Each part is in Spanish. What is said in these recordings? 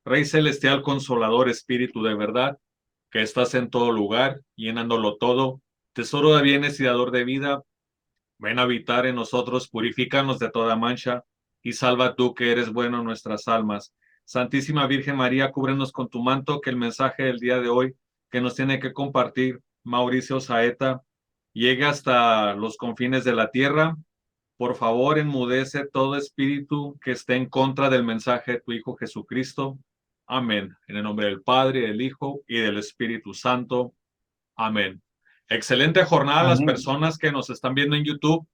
Rey celestial, consolador, espíritu de verdad, que estás en todo lugar, llenándolo todo, tesoro de bienes y dador de vida, ven a habitar en nosotros, purifícanos de toda mancha, y salva tú que eres bueno nuestras almas. Santísima Virgen María, cúbrenos con tu manto, que el mensaje del día de hoy que nos tiene que compartir Mauricio Saeta llegue hasta los confines de la tierra. Por favor, enmudece todo espíritu que esté en contra del mensaje de tu Hijo Jesucristo. Amén. En el nombre del Padre, del Hijo y del Espíritu Santo. Amén. Excelente jornada a las Amén. personas que nos están viendo en YouTube.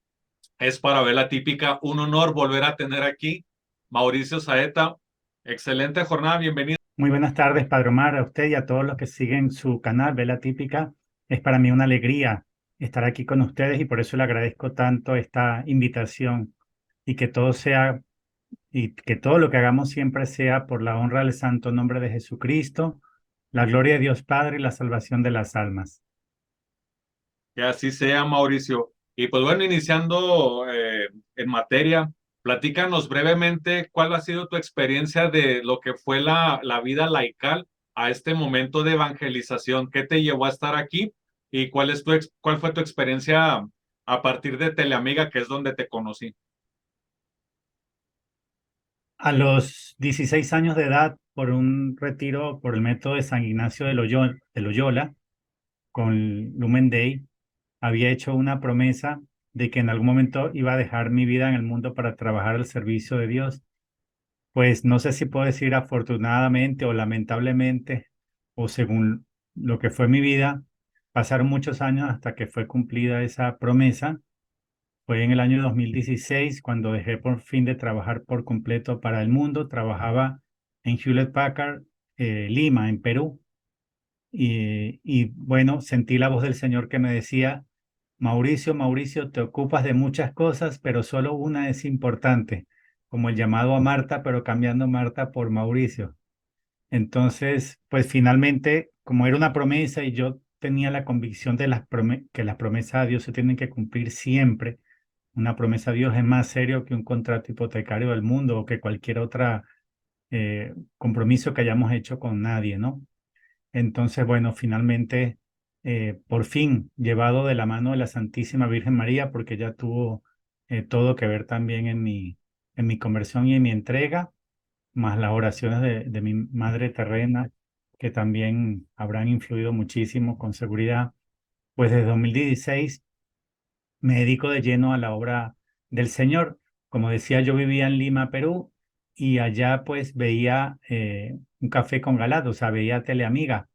Es para ver la típica. Un honor volver a tener aquí Mauricio Saeta. Excelente jornada. Bienvenido. Muy buenas tardes, Padre Omar, a usted y a todos los que siguen su canal Vela Típica. Es para mí una alegría estar aquí con ustedes y por eso le agradezco tanto esta invitación y que todo sea y que todo lo que hagamos siempre sea por la honra del santo nombre de Jesucristo, la gloria de Dios Padre y la salvación de las almas. Que así sea, Mauricio. Y pues bueno, iniciando en materia, platícanos brevemente cuál ha sido tu experiencia de lo que fue la vida laical a este momento de evangelización. ¿Qué te llevó a estar aquí? ¿Y cuál fue tu experiencia a partir de Teleamiga, que es donde te conocí? A los 16 años de edad, por un retiro por el método de San Ignacio de Loyola, con Lumen Day, había hecho una promesa de que en algún momento iba a dejar mi vida en el mundo para trabajar al servicio de Dios. Pues no sé si puedo decir afortunadamente o lamentablemente, o según lo que fue mi vida, pasaron muchos años hasta que fue cumplida esa promesa. Fue en el año 2016 cuando dejé por fin de trabajar por completo para el mundo. Trabajaba en Hewlett Packard, Lima, en Perú. Y bueno, sentí la voz del Señor que me decía, Mauricio, Mauricio, te ocupas de muchas cosas, pero solo una es importante, como el llamado a Marta, pero cambiando Marta por Mauricio. Entonces, pues finalmente, como era una promesa y yo tenía la convicción de que las promesas a Dios se tienen que cumplir siempre, una promesa a Dios es más serio que un contrato hipotecario del mundo o que cualquier otra compromiso que hayamos hecho con nadie, ¿no? Entonces, bueno, finalmente, por fin, llevado de la mano de la Santísima Virgen María, porque ya tuvo todo que ver también en mi conversión y en mi entrega, más las oraciones de mi madre terrena, que también habrán influido muchísimo, con seguridad. Pues desde 2016 me dedico de lleno a la obra del Señor. Como decía, yo vivía en Lima, Perú, y allá pues veía un café con Galat, o sea, veía Teleamiga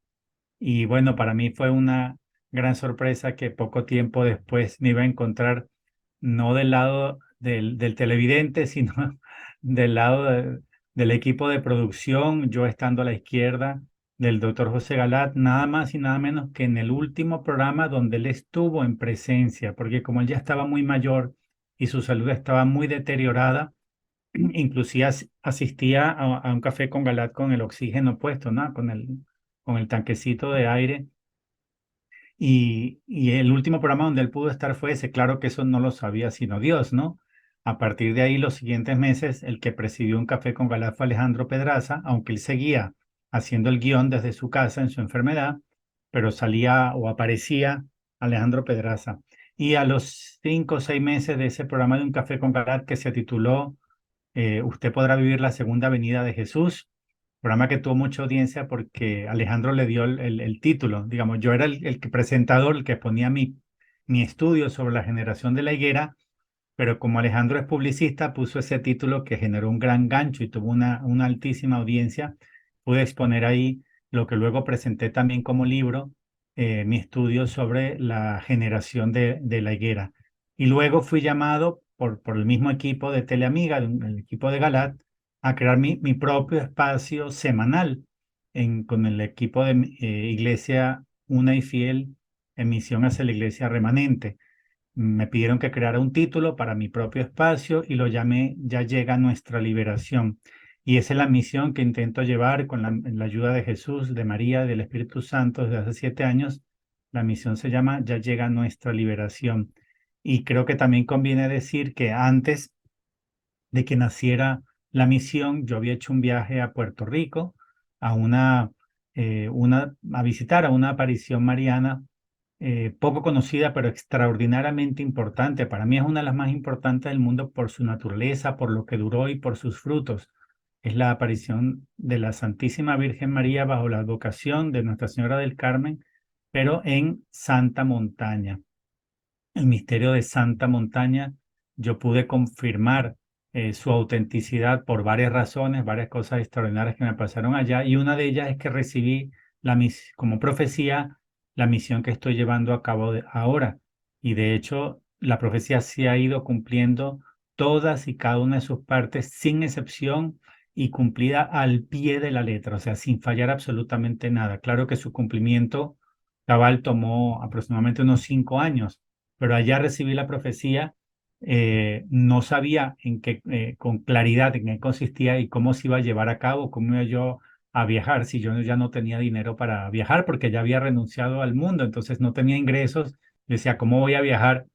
y bueno, para mí fue una gran sorpresa que poco tiempo después me iba a encontrar no del lado del televidente, sino del lado del equipo de producción, yo estando a la izquierda del doctor José Galat, nada más y nada menos que en el último programa donde él estuvo en presencia, porque como él ya estaba muy mayor y su salud estaba muy deteriorada, inclusive asistía a un café con Galat con el oxígeno puesto, ¿no? Con el tanquecito de aire. Y el último programa donde él pudo estar fue ese. Claro que eso no lo sabía sino Dios, ¿no? A partir de ahí, los siguientes meses, el que presidió un café con Galat fue Alejandro Pedraza, aunque él seguía haciendo el guión desde su casa en su enfermedad, pero salía o aparecía Alejandro Pedraza. Y a los 5 o 6 meses de ese programa de un café con Galat que se tituló Usted podrá vivir la segunda venida de Jesús, programa que tuvo mucha audiencia porque Alejandro le dio el título. Digamos, yo era el presentador, el que ponía mi estudio sobre la generación de la higuera, pero como Alejandro es publicista, puso ese título que generó un gran gancho y tuvo una altísima audiencia. Pude exponer ahí lo que luego presenté también como libro, mi estudio sobre la generación de la higuera. Y luego fui llamado por el mismo equipo de Teleamiga, el equipo de Galat, a crear mi propio espacio semanal con el equipo de Iglesia Una y Fiel en misión hacia la Iglesia Remanente. Me pidieron que creara un título para mi propio espacio y lo llamé Ya llega nuestra liberación. Y esa es la misión que intento llevar con la ayuda de Jesús, de María, del Espíritu Santo desde hace 7 años. La misión se llama Ya llega nuestra liberación. Y creo que también conviene decir que antes de que naciera la misión, yo había hecho un viaje a Puerto Rico a visitar a una aparición mariana poco conocida, pero extraordinariamente importante. Para mí es una de las más importantes del mundo por su naturaleza, por lo que duró y por sus frutos. Es la aparición de la Santísima Virgen María bajo la advocación de Nuestra Señora del Carmen, pero en Santa Montaña. El misterio de Santa Montaña, yo pude confirmar su autenticidad por varias razones, varias cosas extraordinarias que me pasaron allá, y una de ellas es que recibí como profecía la misión que estoy llevando a cabo ahora. Y de hecho, la profecía se ha ido cumpliendo todas y cada una de sus partes, sin excepción y cumplida al pie de la letra, o sea, sin fallar absolutamente nada. Claro que su cumplimiento cabal tomó aproximadamente unos 5 años, pero allá recibí la profecía, no sabía con claridad en qué consistía y cómo se iba a llevar a cabo, cómo iba yo a viajar, si yo ya no tenía dinero para viajar porque ya había renunciado al mundo, entonces no tenía ingresos. Yo decía, ¿cómo voy a viajar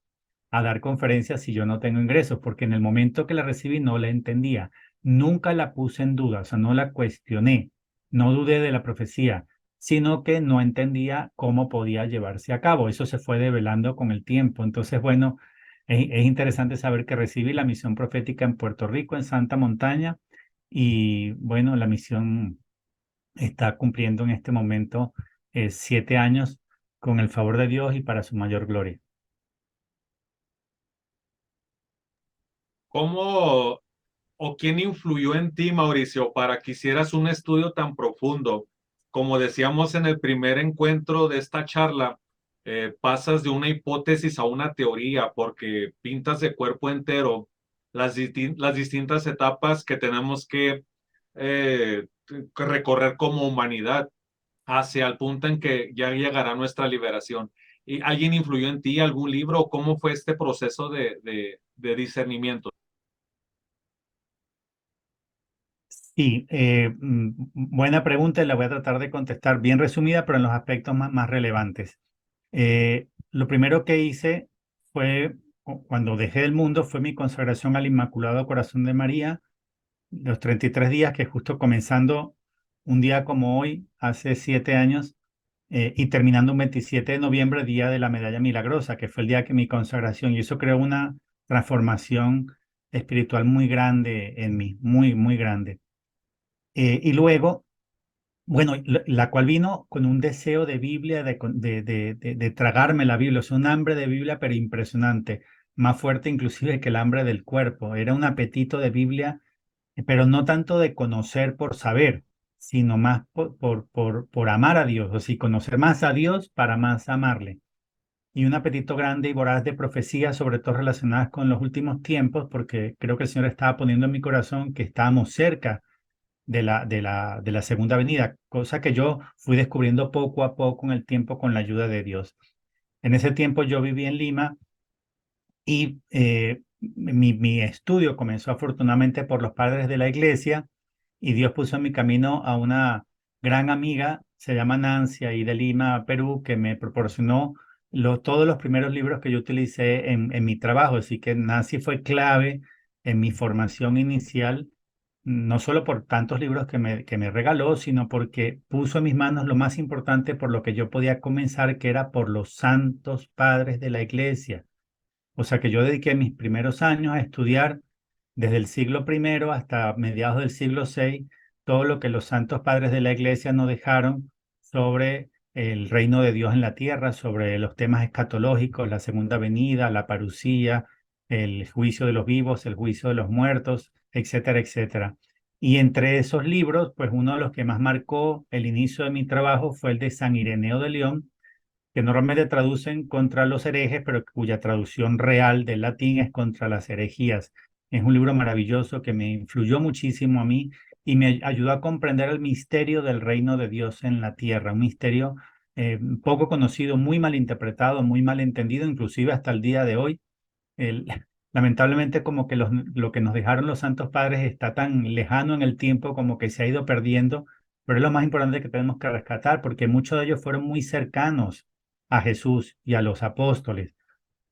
a dar conferencias si yo no tengo ingresos? Porque en el momento que la recibí no la entendía, nunca la puse en duda, o sea, no la cuestioné, no dudé de la profecía, sino que no entendía cómo podía llevarse a cabo. Eso se fue develando con el tiempo. Entonces, bueno, es interesante saber que recibí la misión profética en Puerto Rico, en Santa Montaña, y bueno, la misión está cumpliendo en este momento 7 años con el favor de Dios y para su mayor gloria. ¿Cómo o quién influyó en ti, Mauricio, para que hicieras un estudio tan profundo? Como decíamos en el primer encuentro de esta charla, pasas de una hipótesis a una teoría porque pintas de cuerpo entero las distintas etapas que tenemos que recorrer como humanidad hacia el punto en que ya llegará nuestra liberación. ¿Y alguien influyó en ti, algún libro? ¿Cómo fue este proceso de discernimiento? Sí, buena pregunta y la voy a tratar de contestar bien resumida, pero en los aspectos más relevantes. Lo primero que hice fue, cuando dejé el mundo, fue mi consagración al Inmaculado Corazón de María, los 33 días que justo comenzando un día como hoy, hace 7 años, y terminando un 27 de noviembre, día de la Medalla Milagrosa, que fue el día que mi consagración, y eso creó una transformación espiritual muy grande en mí, muy, muy grande. Y luego, bueno, la cual vino con un deseo de Biblia, de tragarme la Biblia, es un hambre de Biblia, pero impresionante, más fuerte inclusive que el hambre del cuerpo. Era un apetito de Biblia, pero no tanto de conocer por saber, sino más por amar a Dios, o sea, conocer más a Dios para más amarle. Y un apetito grande y voraz de profecías, sobre todo relacionadas con los últimos tiempos, porque creo que el Señor estaba poniendo en mi corazón que estábamos cerca de la segunda venida, cosa que yo fui descubriendo poco a poco en el tiempo con la ayuda de Dios. En ese tiempo yo viví en Lima y mi estudio comenzó afortunadamente por los padres de la iglesia, y Dios puso en mi camino a una gran amiga, se llama Nancy, ahí de Lima, Perú, que me proporcionó todos los primeros libros que yo utilicé en mi trabajo. Así que Nancy fue clave en mi formación inicial, no solo por tantos libros que me regaló, sino porque puso en mis manos lo más importante por lo que yo podía comenzar, que era por los santos padres de la iglesia. O sea que yo dediqué mis primeros años a estudiar desde el siglo primero hasta mediados del siglo VI todo lo que los santos padres de la iglesia nos dejaron sobre el reino de Dios en la tierra, sobre los temas escatológicos, la segunda venida, la parucía, el juicio de los vivos, el juicio de los muertos, etcétera, etcétera. Y entre esos libros, pues uno de los que más marcó el inicio de mi trabajo fue el de San Ireneo de León, que normalmente traducen contra los herejes, pero cuya traducción real del latín es contra las herejías. Es un libro maravilloso que me influyó muchísimo a mí y me ayudó a comprender el misterio del reino de Dios en la tierra, un misterio poco conocido, muy mal interpretado, muy mal entendido, inclusive hasta el día de hoy. El- Lamentablemente, como que lo que nos dejaron los santos padres está tan lejano en el tiempo, como que se ha ido perdiendo, pero es lo más importante que tenemos que rescatar, porque muchos de ellos fueron muy cercanos a Jesús y a los apóstoles.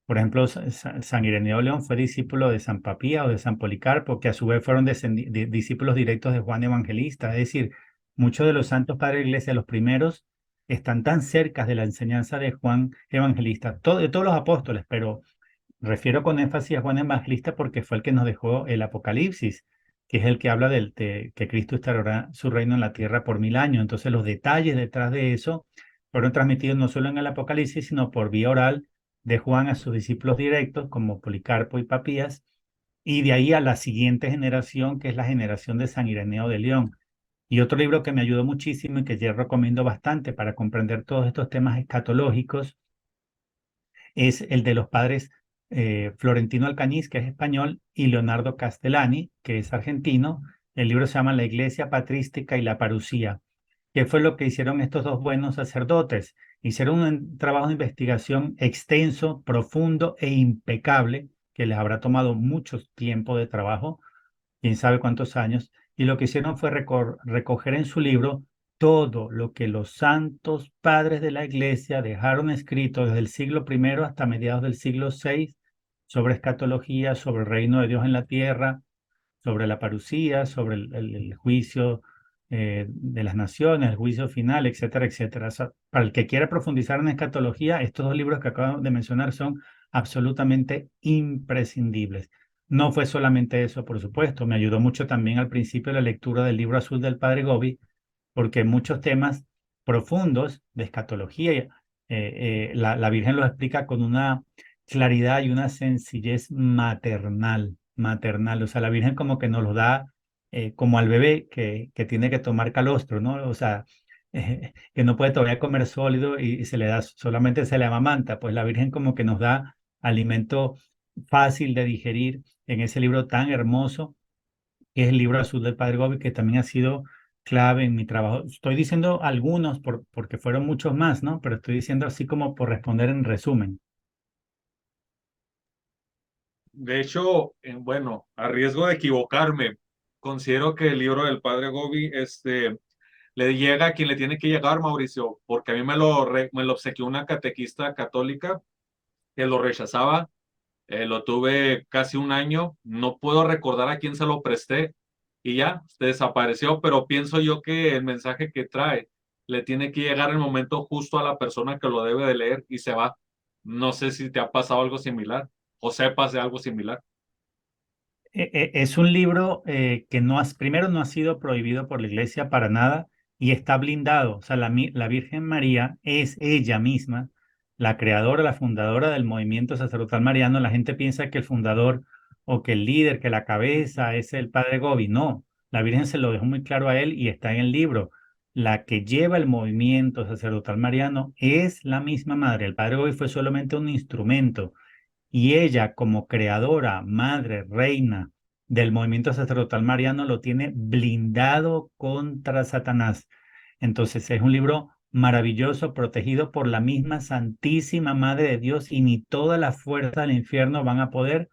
Por ejemplo, San Ireneo de León fue discípulo de San Papía o de San Policarpo, que a su vez fueron discípulos directos de Juan Evangelista. Es decir, Muchos de los santos padres de la iglesia, los primeros, están tan cerca de la enseñanza de Juan Evangelista, de todos los apóstoles, pero refiero con énfasis a Juan Evangelista porque fue el que nos dejó el Apocalipsis, que es el que habla de que Cristo establecerá su reino en la tierra por 1000 años. Entonces, los detalles detrás de eso fueron transmitidos no solo en el Apocalipsis, sino por vía oral de Juan a sus discípulos directos, como Policarpo y Papías, y de ahí a la siguiente generación, que es la generación de San Ireneo de León. Y otro libro que me ayudó muchísimo y que yo recomiendo bastante para comprender todos estos temas escatológicos es el de los padres Florentino Alcañiz, que es español, y Leonardo Castellani, que es argentino. El libro se llama La Iglesia Patrística y la Parucía. ¿Qué fue lo que hicieron estos dos buenos sacerdotes? Hicieron un trabajo de investigación extenso, profundo e impecable, que les habrá tomado mucho tiempo de trabajo, quién sabe cuántos años, y lo que hicieron fue recoger en su libro todo lo que los santos padres de la iglesia dejaron escrito desde el siglo primero hasta mediados del siglo VI sobre escatología, sobre el reino de Dios en la tierra, sobre la parucía, sobre el juicio de las naciones, el juicio final, etcétera, etcétera. O sea, para el que quiera profundizar en escatología, estos dos libros que acabo de mencionar son absolutamente imprescindibles. No fue solamente eso, por supuesto, me ayudó mucho también al principio la lectura del libro azul del padre Gobi, porque muchos temas profundos de escatología, la Virgen los explica con una claridad y una sencillez maternal, maternal. O sea, la Virgen como que nos lo da como al bebé que tiene que tomar calostro, ¿no? O sea, que no puede todavía comer sólido y se le da, solamente se le amamanta. Pues la Virgen como que nos da alimento fácil de digerir en ese libro tan hermoso que es el libro azul del Padre Gobi, que también ha sido clave en mi trabajo. Estoy diciendo algunos porque fueron muchos más, ¿no? Pero estoy diciendo así como por responder en resumen. De hecho, bueno, a riesgo de equivocarme, considero que el libro del padre Gobi, le llega a quien le tiene que llegar, Mauricio, porque a mí me lo obsequió una catequista católica que lo rechazaba. Lo tuve casi un año, no puedo recordar a quién se lo presté y ya, se desapareció, pero pienso yo que el mensaje que trae le tiene que llegar el momento justo a la persona que lo debe de leer y se va. No sé si te ha pasado algo similar o sepas de algo similar. Es un libro que primero no ha sido prohibido por la iglesia para nada y está blindado. O sea, la Virgen María es ella misma la creadora, la fundadora del movimiento sacerdotal mariano. La gente piensa que el fundador o que el líder, que la cabeza es el padre Gobi. No, la Virgen se lo dejó muy claro a él y está en el libro. La que lleva el movimiento sacerdotal mariano es la misma madre. El padre Gobi fue solamente un instrumento y ella, como creadora, madre, reina del movimiento sacerdotal mariano, lo tiene blindado contra Satanás. Entonces es un libro maravilloso, protegido por la misma Santísima Madre de Dios, y ni toda la fuerza del infierno van a poder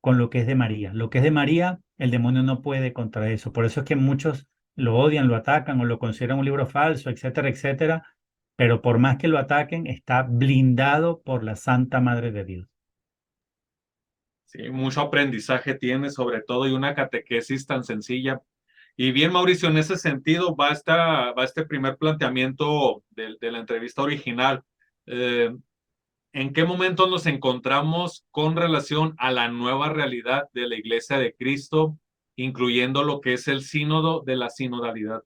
con lo que es de María. Lo que es de María, el demonio no puede contra eso. Por eso es que muchos lo odian, lo atacan o lo consideran un libro falso, etcétera, etcétera. Pero por más que lo ataquen, está blindado por la Santa Madre de Dios. Sí, mucho aprendizaje tiene sobre todo y una catequesis tan sencilla. Y bien, Mauricio, en ese sentido va este primer planteamiento de la entrevista original. Eh, ¿En qué momento nos encontramos con relación a la nueva realidad de la Iglesia de Cristo, incluyendo lo que es el sínodo de la sinodalidad?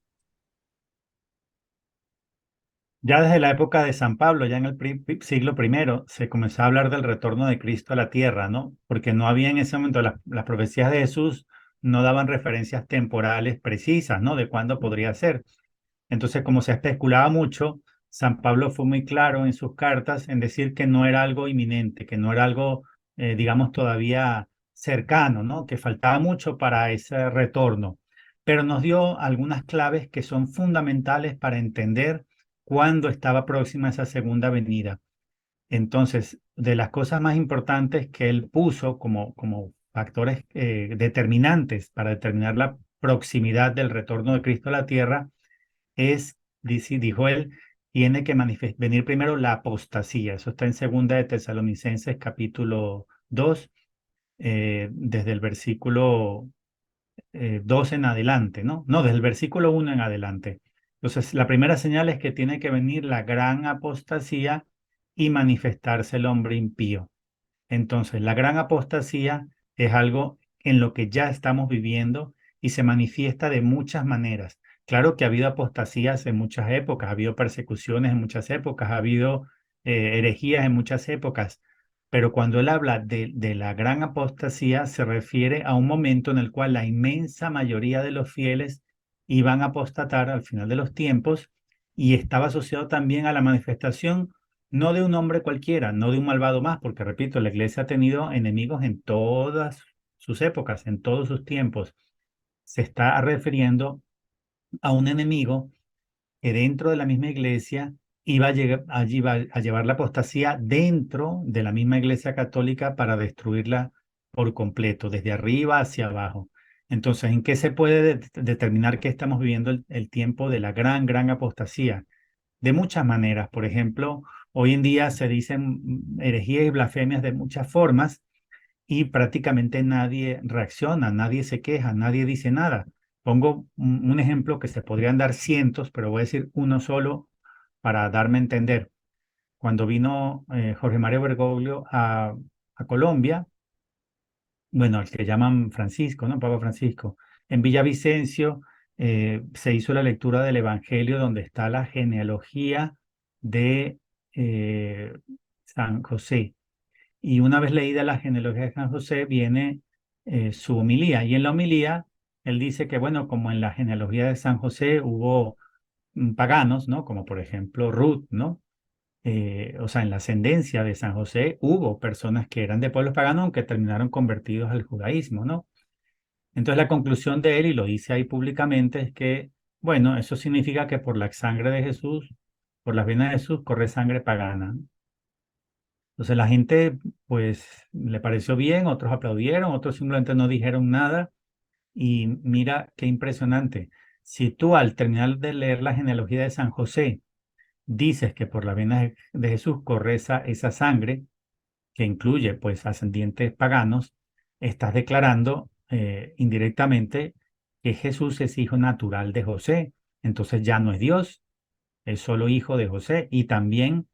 Ya desde la época de San Pablo, ya en el siglo primero, se comenzó a hablar del retorno de Cristo a la tierra, ¿no? Porque no había en ese momento, las profecías de Jesús no daban referencias temporales precisas, ¿no? De cuándo podría ser. Entonces, como se especulaba mucho, San Pablo fue muy claro en sus cartas en decir que no era algo inminente, que no era algo, digamos, todavía cercano, ¿no? Que faltaba mucho para ese retorno. Pero nos dio algunas claves que son fundamentales para entender cuándo estaba próxima esa segunda venida. Entonces, de las cosas más importantes que él puso como factores determinantes para determinar la proximidad del retorno de Cristo a la tierra, dijo él, tiene que venir primero la apostasía. Eso está en segunda de Tesalonicenses capítulo 2, desde el versículo 2 en adelante, ¿no? No, desde el versículo 1 en adelante. Entonces, la primera señal es que tiene que venir la gran apostasía y manifestarse el hombre impío. Entonces, la gran apostasía es algo en lo que ya estamos viviendo y se manifiesta de muchas maneras. Claro que ha habido apostasías en muchas épocas, ha habido persecuciones en muchas épocas, ha habido herejías en muchas épocas, pero cuando él habla de la gran apostasía, se refiere a un momento en el cual la inmensa mayoría de los fieles iban a apostatar al final de los tiempos y estaba asociado también a la manifestación no de un hombre cualquiera, no de un malvado más, porque repito, la iglesia ha tenido enemigos en todas sus épocas, en todos sus tiempos. Se está refiriendo a un enemigo que dentro de la misma iglesia iba a llegar, allí va a llevar la apostasía dentro de la misma iglesia católica para destruirla por completo, desde arriba hacia abajo. Entonces, ¿en qué se puede determinar que estamos viviendo el tiempo de la gran apostasía? De muchas maneras. Por ejemplo, hoy en día se dicen herejías y blasfemias de muchas formas y prácticamente nadie reacciona, nadie se queja, nadie dice nada. Pongo un ejemplo que se podrían dar cientos, pero voy a decir uno solo para darme a entender. Cuando vino Jorge Mario Bergoglio a Colombia, bueno, el que llaman Francisco, ¿no? Papa Francisco. En Villavicencio se hizo la lectura del Evangelio donde está la genealogía de eh, San José. Y una vez leída la genealogía de San José, viene su homilía. Y en la homilía, él dice que, bueno, como en la genealogía de San José hubo paganos, ¿no? Como por ejemplo Ruth, ¿no? O sea, en la ascendencia de San José hubo personas que eran de pueblos paganos, aunque terminaron convertidos al judaísmo, ¿no? Entonces la conclusión de él, y lo dice ahí públicamente, es que, bueno, eso significa que por la sangre de Jesús, por las venas de Jesús, corre sangre pagana. Entonces la gente, pues, le pareció bien, otros aplaudieron, otros simplemente no dijeron nada. Y mira qué impresionante. Si tú al terminar de leer la genealogía de San José, dices que por la vena de Jesús corre esa sangre, que incluye pues ascendientes paganos, estás declarando indirectamente que Jesús es hijo natural de José. Entonces ya no es Dios, es solo hijo de José. Y también,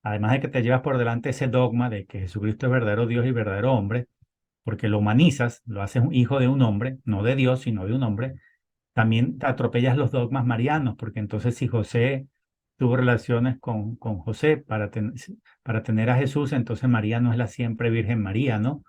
además de que te llevas por delante ese dogma de que Jesucristo es verdadero Dios y verdadero hombre, porque lo humanizas, lo haces un hijo de un hombre, no de Dios, sino de un hombre, también te atropellas los dogmas marianos, porque entonces si José tuvo relaciones con José para tener a Jesús, entonces María no es la siempre Virgen María, ¿no?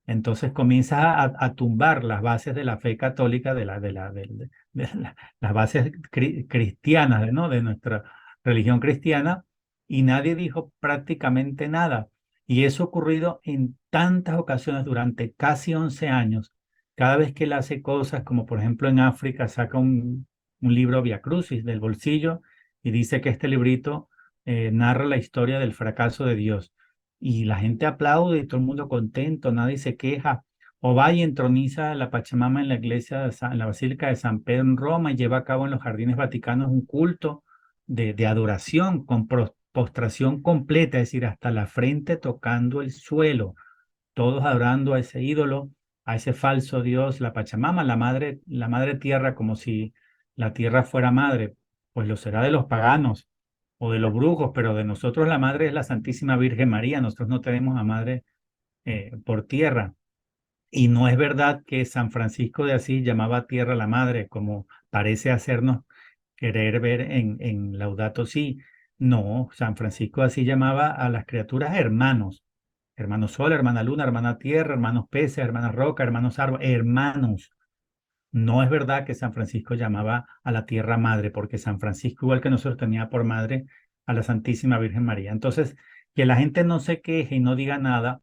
Entonces comienzas a tumbar las bases de la fe católica, las bases cristianas, ¿no? De nuestra religión cristiana, y nadie dijo prácticamente nada. Y eso ha ocurrido en tantas ocasiones durante casi 11 años. Cada vez que él hace cosas, como por ejemplo en África, saca un libro Via Crucis del bolsillo y dice que este librito narra la historia del fracaso de Dios y la gente aplaude y todo el mundo contento, nadie se queja. O va y entroniza a la Pachamama en la iglesia, en la Basílica de San Pedro en Roma y lleva a cabo en los jardines vaticanos un culto de adoración con postración completa, es decir, hasta la frente tocando el suelo, todos adorando a ese ídolo, a ese falso Dios, la Pachamama, la madre tierra, como si la tierra fuera madre, pues lo será de los paganos o de los brujos, pero de nosotros la madre es la Santísima Virgen María, nosotros no tenemos a madre por tierra. Y no es verdad que San Francisco de Asís llamaba a tierra la madre, como parece hacernos querer ver en Laudato Si. No, San Francisco de Asís llamaba a las criaturas hermanos, hermano sol, hermana luna, hermana tierra, hermanos peces, hermanas roca, hermanos árboles, hermanos. No es verdad que San Francisco llamaba a la tierra madre, porque San Francisco, igual que nosotros, tenía por madre a la Santísima Virgen María. Entonces, que la gente no se queje y no diga nada.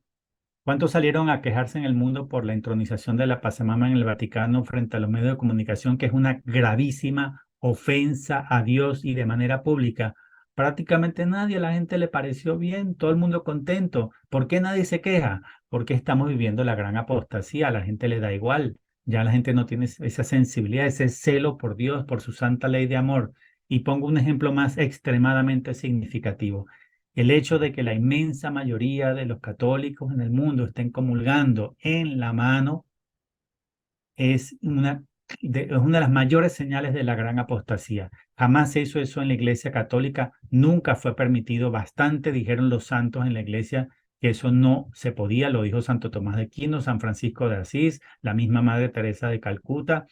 ¿Cuántos salieron a quejarse en el mundo por la intronización de la Pachamama en el Vaticano frente a los medios de comunicación, que es una gravísima ofensa a Dios y de manera pública? Prácticamente nadie, a la gente le pareció bien, todo el mundo contento. ¿Por qué nadie se queja? Porque estamos viviendo la gran apostasía, a la gente le da igual. Ya la gente no tiene esa sensibilidad, ese celo por Dios, por su santa ley de amor. Y pongo un ejemplo más extremadamente significativo. El hecho de que la inmensa mayoría de los católicos en el mundo estén comulgando en la mano es una es una de las mayores señales de la gran apostasía. Jamás se hizo eso en la Iglesia Católica, nunca fue permitido. Bastante dijeron los santos en la Iglesia que eso no se podía, lo dijo Santo Tomás de Aquino, San Francisco de Asís, la misma Madre Teresa de Calcuta.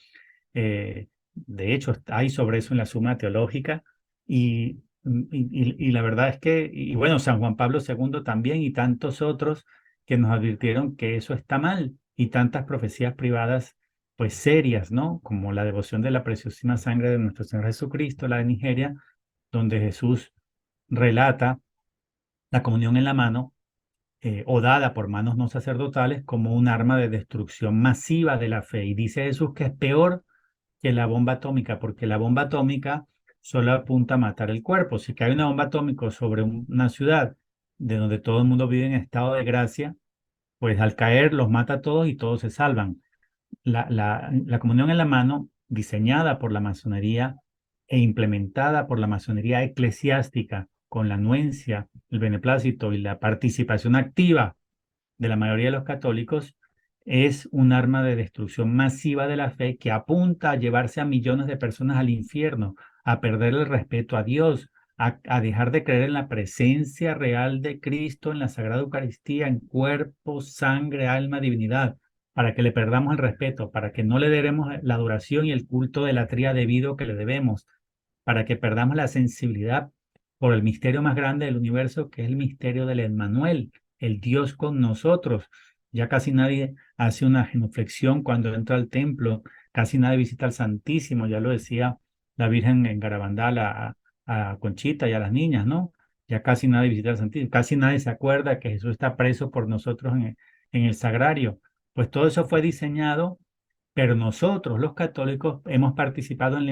De hecho, hay sobre eso en la Suma Teológica. Y la verdad es que, y bueno, San Juan Pablo II también y tantos otros que nos advirtieron que eso está mal, y tantas profecías privadas pues serias, ¿no? Como la devoción de la preciosísima sangre de nuestro Señor Jesucristo, la de Nigeria, donde Jesús relata la comunión en la mano, o dada por manos no sacerdotales, como un arma de destrucción masiva de la fe. Y dice Jesús que es peor que la bomba atómica, porque la bomba atómica solo apunta a matar el cuerpo. Si cae una bomba atómica sobre una ciudad de donde todo el mundo vive en estado de gracia, pues al caer los mata a todos y todos se salvan. La comunión en la mano, diseñada por la masonería e implementada por la masonería eclesiástica, con la anuencia, el beneplácito y la participación activa de la mayoría de los católicos, es un arma de destrucción masiva de la fe que apunta a llevarse a millones de personas al infierno, a perder el respeto a Dios, a dejar de creer en la presencia real de Cristo en la Sagrada Eucaristía, en cuerpo, sangre, alma, divinidad, para que le perdamos el respeto, para que no le demos la adoración y el culto de la tría debido que le debemos, para que perdamos la sensibilidad por el misterio más grande del universo, que es el misterio del Emmanuel, el Dios con nosotros. Ya casi nadie hace una genuflexión cuando entra al templo, casi nadie visita al Santísimo, ya lo decía la Virgen en Garabandal a Conchita y a las niñas, ¿no? Ya casi nadie visita al Santísimo, casi nadie se acuerda que Jesús está preso por nosotros en el sagrario. Pues todo eso fue diseñado, pero nosotros, los católicos, hemos participado en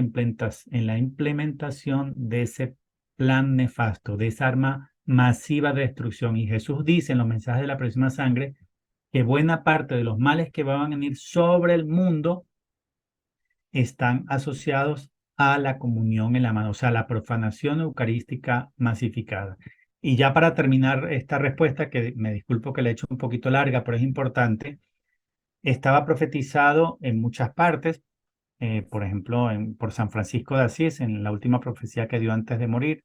la implementación de ese plan nefasto, de esa arma masiva de destrucción. Y Jesús dice en los mensajes de la próxima sangre que buena parte de los males que van a venir sobre el mundo están asociados a la comunión en la mano, o sea, la profanación eucarística masificada. Y ya para terminar esta respuesta, que me disculpo que la he hecho un poquito larga, pero es importante, estaba profetizado en muchas partes, por ejemplo, por San Francisco de Asís, en la última profecía que dio antes de morir,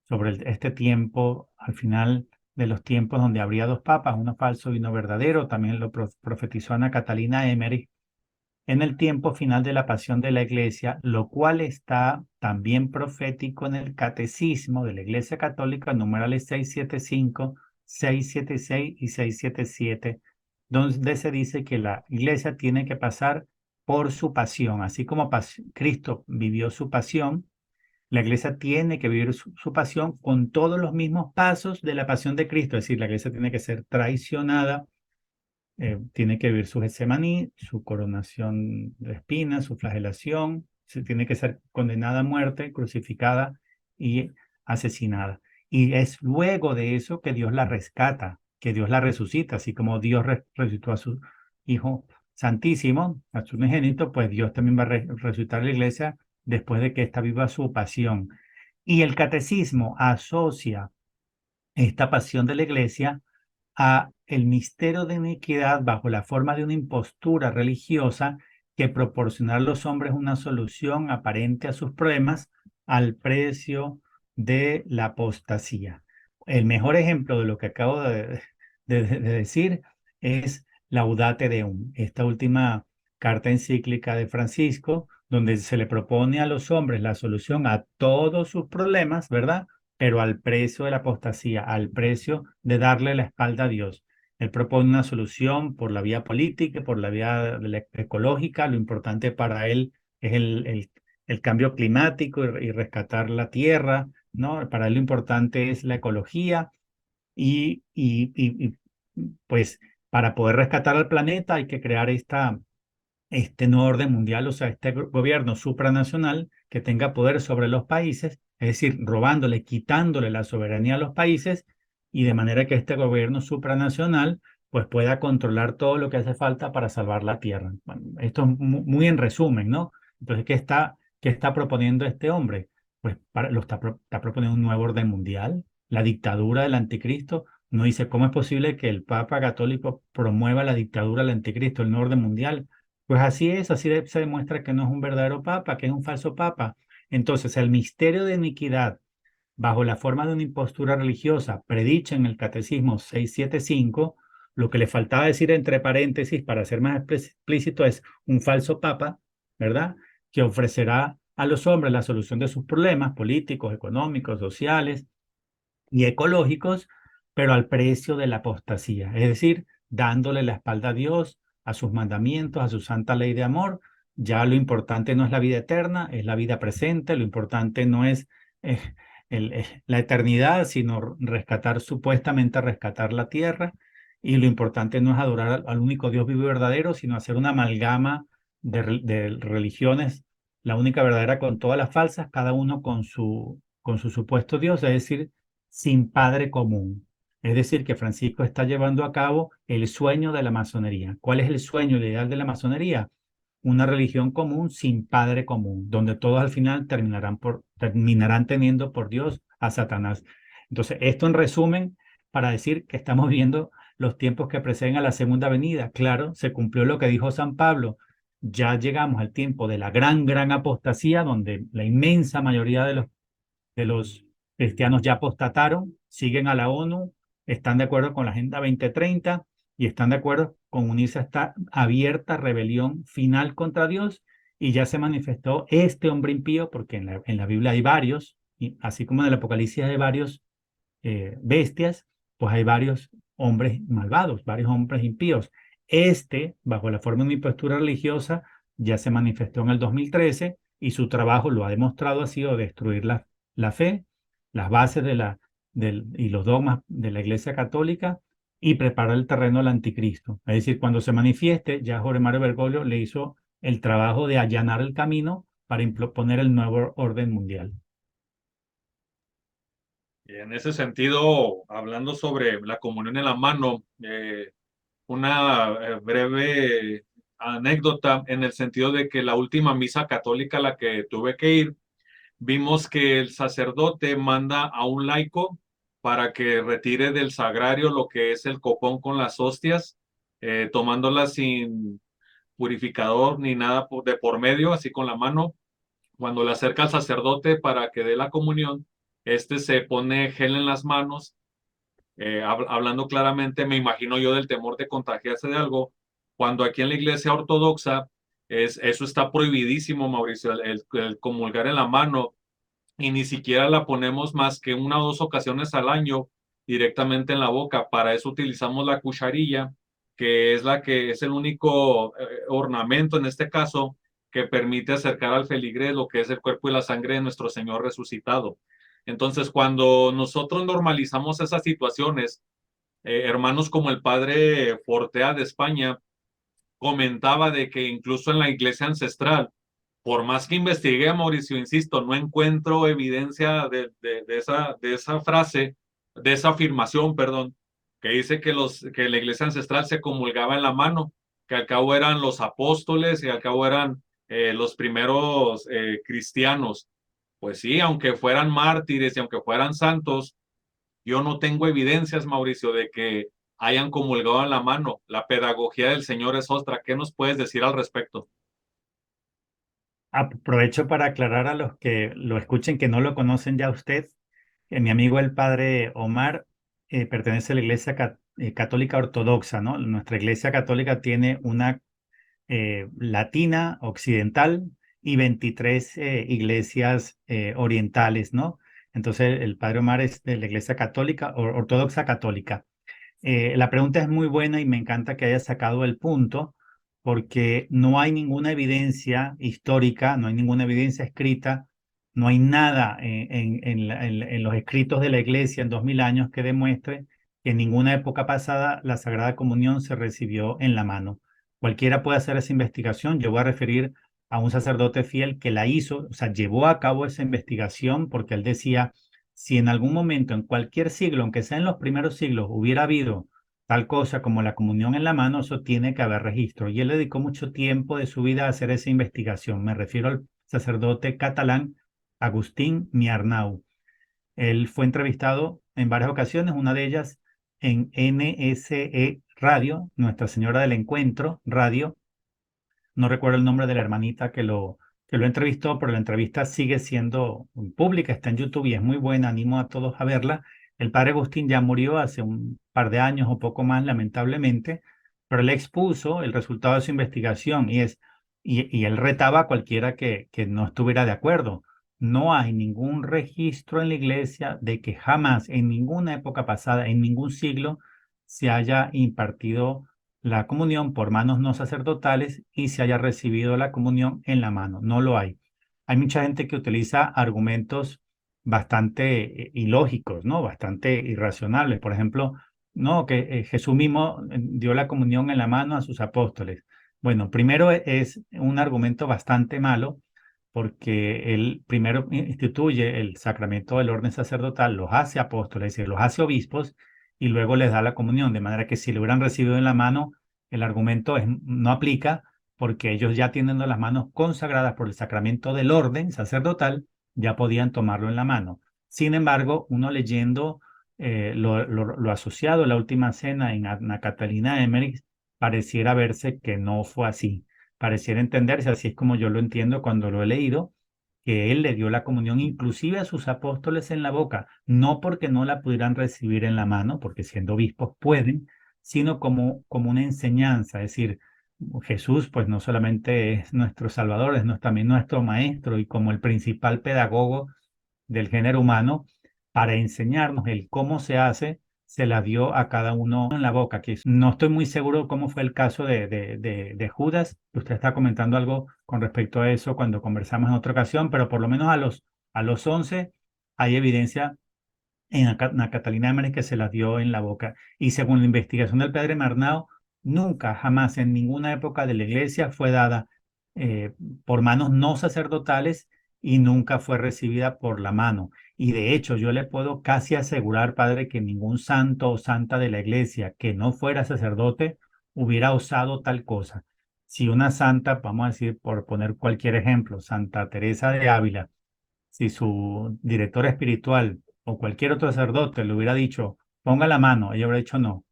sobre este tiempo, al final de los tiempos donde habría dos papas, uno falso y uno verdadero. También lo profetizó Ana Catalina Emmerich en el tiempo final de la pasión de la Iglesia, lo cual está también profético en el Catecismo de la Iglesia Católica, numerales 675, 676 y 677, donde se dice que la Iglesia tiene que pasar por su pasión, así como Cristo vivió su pasión. La iglesia tiene que vivir su pasión con todos los mismos pasos de la pasión de Cristo, es decir, la iglesia tiene que ser traicionada, tiene que vivir su Getsemaní, su coronación de espinas, su flagelación, se tiene que ser condenada a muerte, crucificada y asesinada. Y es luego de eso que Dios la rescata, que Dios la resucita, así como Dios resucitó a su Hijo Santísimo, a su unigénito, pues Dios también va a resucitar la iglesia después de que ésta viva su pasión. Y el catecismo asocia esta pasión de la iglesia a el misterio de iniquidad bajo la forma de una impostura religiosa que proporciona a los hombres una solución aparente a sus problemas al precio de la apostasía. El mejor ejemplo de lo que acabo de decir es Laudate Deum, esta última carta encíclica de Francisco, donde se le propone a los hombres la solución a todos sus problemas, ¿verdad? Pero al precio de la apostasía, al precio de darle la espalda a Dios. Él propone una solución por la vía política, por la vía ecológica. Lo importante para él es el cambio climático y rescatar la tierra, ¿no? Para él lo importante es la ecología y pues para poder rescatar al planeta hay que crear este nuevo orden mundial, o sea, este gobierno supranacional que tenga poder sobre los países, es decir, robándole, quitándole la soberanía a los países, y de manera que este gobierno supranacional pues pueda controlar todo lo que hace falta para salvar la tierra. Bueno, esto es muy en resumen, ¿no? Entonces, ¿qué está proponiendo este hombre? Pues está proponiendo un nuevo orden mundial, la dictadura del anticristo. No dice, ¿cómo es posible que el Papa Católico promueva la dictadura del anticristo, el nuevo orden mundial? Pues así es, se demuestra que no es un verdadero papa, que es un falso papa. Entonces, el misterio de iniquidad bajo la forma de una impostura religiosa predicha en el Catecismo 675, lo que le faltaba decir entre paréntesis para ser más explícito es un falso papa, ¿verdad? Que ofrecerá a los hombres la solución de sus problemas políticos, económicos, sociales y ecológicos, pero al precio de la apostasía, es decir, dándole la espalda a Dios, a sus mandamientos, a su santa ley de amor. Ya lo importante no es la vida eterna, es la vida presente, lo importante no es eh, la eternidad, sino rescatar, supuestamente rescatar la tierra, y lo importante no es adorar al único Dios vivo y verdadero, sino hacer una amalgama de religiones, la única verdadera con todas las falsas, cada uno con su supuesto Dios, es decir, sin padre común. Es decir, que Francisco está llevando a cabo el sueño de la masonería. ¿Cuál es el sueño, el ideal de la masonería? Una religión común sin padre común, donde todos al final terminarán teniendo por Dios a Satanás. Entonces, esto en resumen para decir que estamos viendo los tiempos que preceden a la segunda venida. Claro, se cumplió lo que dijo San Pablo. Ya llegamos al tiempo de la gran apostasía, donde la inmensa mayoría de los cristianos ya apostataron, siguen a la ONU, están de acuerdo con la Agenda 2030 y están de acuerdo con unirse a esta abierta rebelión final contra Dios. Y ya se manifestó este hombre impío, porque en la Biblia hay varios, y así como en el Apocalipsis hay varios bestias, pues hay varios hombres malvados, varios hombres impíos. Este, bajo la forma de una postura religiosa, ya se manifestó en el 2013 y su trabajo lo ha demostrado, ha sido destruir la fe, las bases y los dogmas de la Iglesia Católica y preparar el terreno al anticristo. Es decir, cuando se manifieste, ya Jorge Mario Bergoglio le hizo el trabajo de allanar el camino para imponer el nuevo orden mundial. Y en ese sentido, hablando sobre la comunión en la mano, una breve anécdota en el sentido de que la última misa católica a la que tuve que ir, vimos que el sacerdote manda a un laico para que retire del sagrario lo que es el copón con las hostias, tomándolas sin purificador ni nada de por medio, así con la mano. Cuando le acerca al sacerdote para que dé la comunión, este se pone gel en las manos, hablando claramente, me imagino yo del temor de contagiarse de algo, cuando aquí en la iglesia ortodoxa eso está prohibidísimo, Mauricio, el comulgar en la mano, y ni siquiera la ponemos más que una o dos ocasiones al año directamente en la boca. Para eso utilizamos la cucharilla, que es la que es el único ornamento en este caso que permite acercar al feligrés lo que es el cuerpo y la sangre de nuestro Señor resucitado. Entonces, cuando nosotros normalizamos esas situaciones, hermanos como el padre Fortea de España comentaba de que incluso en la iglesia ancestral, por más que investigué, Mauricio, insisto, no encuentro evidencia de esa frase, de esa afirmación, perdón, que dice que la iglesia ancestral se comulgaba en la mano, que al cabo eran los apóstoles y al cabo eran los primeros cristianos. Pues sí, aunque fueran mártires y aunque fueran santos, yo no tengo evidencias, Mauricio, de que hayan comulgado en la mano. La pedagogía del Señor es otra. ¿Qué nos puedes decir al respecto? Aprovecho para aclarar a los que lo escuchen que no lo conocen ya usted, que mi amigo el padre Omar pertenece a la Iglesia Católica Ortodoxa, ¿no? Nuestra Iglesia Católica tiene una latina, occidental y 23 iglesias orientales, ¿no? Entonces el padre Omar es de la Iglesia Católica, Ortodoxa Católica. La pregunta es muy buena y me encanta que haya sacado el punto, porque no hay ninguna evidencia histórica, no hay ninguna evidencia escrita, no hay nada en los escritos de la Iglesia en 2000 años que demuestre que en ninguna época pasada la Sagrada Comunión se recibió en la mano. Cualquiera puede hacer esa investigación. Yo voy a referir a un sacerdote fiel que la hizo, o sea, llevó a cabo esa investigación porque él decía si en algún momento, en cualquier siglo, aunque sea en los primeros siglos, hubiera habido tal cosa como la comunión en la mano, eso tiene que haber registro. Y él dedicó mucho tiempo de su vida a hacer esa investigación. Me refiero al sacerdote catalán Agustín Miarnau. Él fue entrevistado en varias ocasiones, una de ellas en NSE Radio, Nuestra Señora del Encuentro Radio, no recuerdo el nombre de la hermanita que lo entrevistó, pero la entrevista sigue siendo pública, está en YouTube y es muy buena, animo a todos a verla. El padre Agustín ya murió hace un par de años o poco más, lamentablemente, pero él expuso el resultado de su investigación y él retaba a cualquiera que no estuviera de acuerdo. No hay ningún registro en la iglesia de que jamás, en ninguna época pasada, en ningún siglo, se haya impartido la comunión por manos no sacerdotales y se haya recibido la comunión en la mano. No lo hay. Hay mucha gente que utiliza argumentos bastante ilógicos, ¿no? Bastante irracionables. Por ejemplo, no, que Jesús mismo dio la comunión en la mano a sus apóstoles. Bueno, primero es un argumento bastante malo porque él primero instituye el sacramento del orden sacerdotal, los hace apóstoles, es decir, los hace obispos y luego les da la comunión, de manera que si lo hubieran recibido en la mano, el argumento no aplica porque ellos ya teniendo las manos consagradas por el sacramento del orden sacerdotal, ya podían tomarlo en la mano. Sin embargo, uno leyendo lo asociado a la última cena en Ana Catalina Emmerich, pareciera verse que no fue así. Pareciera entenderse, así es como yo lo entiendo cuando lo he leído, que él le dio la comunión inclusive a sus apóstoles en la boca, no porque no la pudieran recibir en la mano, porque siendo obispos pueden, sino como una enseñanza, es decir, Jesús pues no solamente es nuestro Salvador, también nuestro Maestro y como el principal pedagogo del género humano, para enseñarnos el cómo se hace, se la dio a cada uno en la boca, que no estoy muy seguro cómo fue el caso de Judas. Usted está comentando algo con respecto a eso cuando conversamos en otra ocasión, pero por lo menos a los 11 hay evidencia en la Catalina Emery que se las dio en la boca. Y según la investigación del padre Marnao, nunca, jamás en ninguna época de la iglesia fue dada eh, por manos no sacerdotales y nunca fue recibida por la mano. Y de hecho, yo le puedo casi asegurar, padre, que ningún santo o santa de la iglesia que no fuera sacerdote hubiera osado tal cosa. Si una santa, vamos a decir, por poner cualquier ejemplo, Santa Teresa de Ávila, si su director espiritual o cualquier otro sacerdote le hubiera dicho, ponga la mano, ella hubiera dicho no.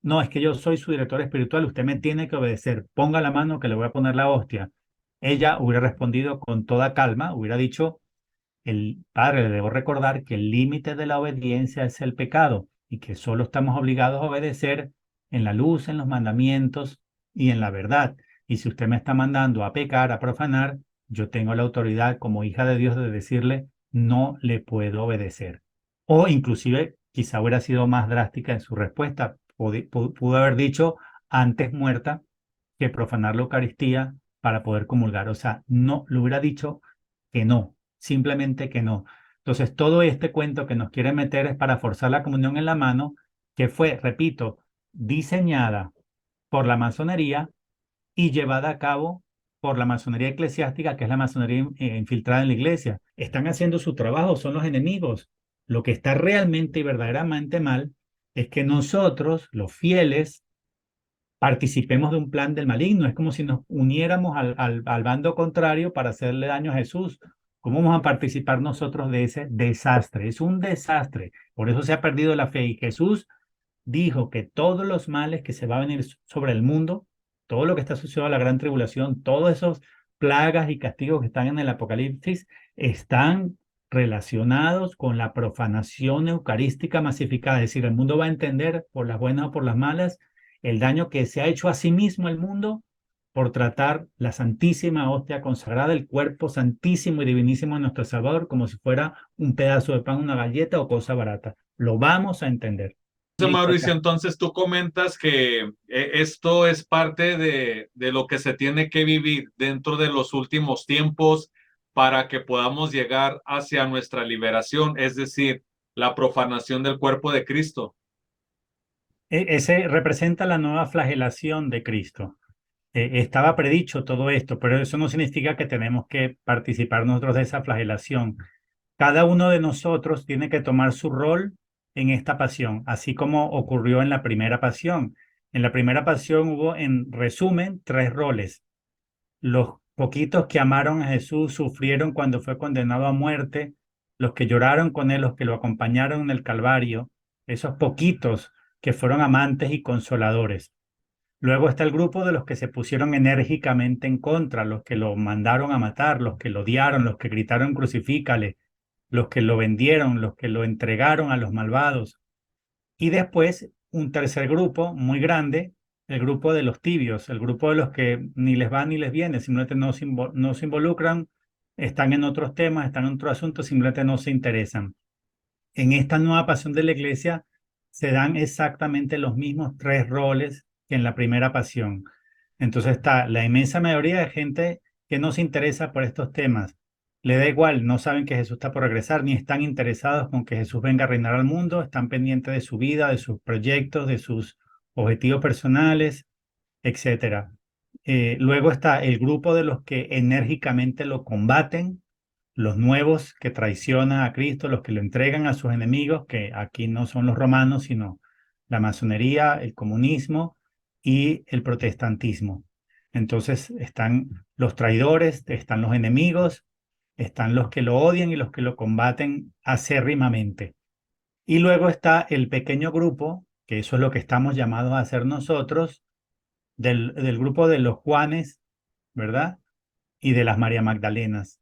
No, es que yo soy su director espiritual, usted me tiene que obedecer, ponga la mano que le voy a poner la hostia. Ella hubiera respondido con toda calma, hubiera dicho, el padre, le debo recordar que el límite de la obediencia es el pecado y que solo estamos obligados a obedecer en la luz, en los mandamientos y en la verdad. Y si usted me está mandando a pecar, a profanar, yo tengo la autoridad como hija de Dios de decirle, no le puedo obedecer. O inclusive, quizá hubiera sido más drástica en su respuesta. Pudo haber dicho, antes muerta que profanar la Eucaristía para poder comulgar. O sea, no, le hubiera dicho que no, simplemente que no. Entonces, todo este cuento que nos quiere meter es para forzar la comunión en la mano, que fue, repito, diseñada por la masonería y llevada a cabo por la masonería eclesiástica, que es la masonería infiltrada en la iglesia. Están haciendo su trabajo, son los enemigos. Lo que está realmente y verdaderamente mal es que nosotros, los fieles, participemos de un plan del maligno. Es como si nos uniéramos al bando contrario para hacerle daño a Jesús. ¿Cómo vamos a participar nosotros de ese desastre? Es un desastre. Por eso se ha perdido la fe. Y Jesús dijo que todos los males que se va a venir sobre el mundo, todo lo que está asociado a la gran tribulación, todos esos plagas y castigos que están en el Apocalipsis, están relacionados con la profanación eucarística masificada. Es decir, el mundo va a entender, por las buenas o por las malas, el daño que se ha hecho a sí mismo el mundo por tratar la santísima hostia consagrada, el cuerpo santísimo y divinísimo de nuestro Salvador, como si fuera un pedazo de pan, una galleta o cosa barata. Lo vamos a entender. Listo, Mauricio, acá. entonces tú comentas que esto es parte de lo que se tiene que vivir dentro de los últimos tiempos para que podamos llegar hacia nuestra liberación, es decir, la profanación del cuerpo de Cristo. Ese representa la nueva flagelación de Cristo. Estaba predicho todo esto, pero eso no significa que tenemos que participar nosotros de esa flagelación. Cada uno de nosotros tiene que tomar su rol en esta pasión, así como ocurrió en la primera pasión. En la primera pasión hubo, en resumen, tres roles. Los poquitos que amaron a Jesús sufrieron cuando fue condenado a muerte, los que lloraron con él, los que lo acompañaron en el Calvario, esos poquitos que fueron amantes y consoladores. Luego está el grupo de los que se pusieron enérgicamente en contra, los que lo mandaron a matar, los que lo odiaron, los que gritaron crucifícale, los que lo vendieron, los que lo entregaron a los malvados. Y después un tercer grupo muy grande, el grupo de los tibios, el grupo de los que ni les va ni les viene, simplemente no se involucran, están en otros temas, están en otros asuntos, simplemente no se interesan. En esta nueva pasión de la iglesia se dan exactamente los mismos tres roles que en la primera pasión. Entonces está la inmensa mayoría de gente que no se interesa por estos temas. Le da igual, no saben que Jesús está por regresar, ni están interesados con que Jesús venga a reinar al mundo, están pendientes de su vida, de sus proyectos, de sus objetivos personales, etcétera. Luego está el grupo de los que enérgicamente lo combaten, los nuevos que traicionan a Cristo, los que lo entregan a sus enemigos, que aquí no son los romanos, sino la masonería, el comunismo y el protestantismo. Entonces están los traidores, están los enemigos, están los que lo odian y los que lo combaten acérrimamente. Y luego está el pequeño grupo, que eso es lo que estamos llamados a hacer nosotros, del grupo de los Juanes, ¿verdad? Y de las María Magdalenas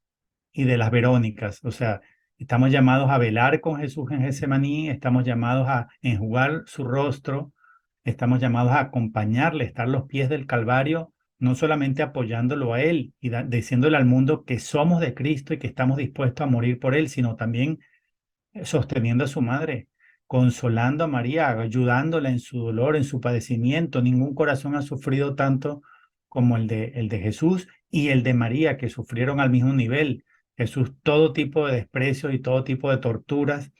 y de las Verónicas. O sea, estamos llamados a velar con Jesús en Getsemaní, estamos llamados a enjugar su rostro, estamos llamados a acompañarle, estar a los pies del Calvario, no solamente apoyándolo a Él y diciéndole al mundo que somos de Cristo y que estamos dispuestos a morir por Él, sino también sosteniendo a su madre, consolando a María, ayudándola en su dolor, en su padecimiento. Ningún corazón ha sufrido tanto como el de Jesús y el de María, que sufrieron al mismo nivel. Jesús, todo tipo de desprecios y todo tipo de torturas,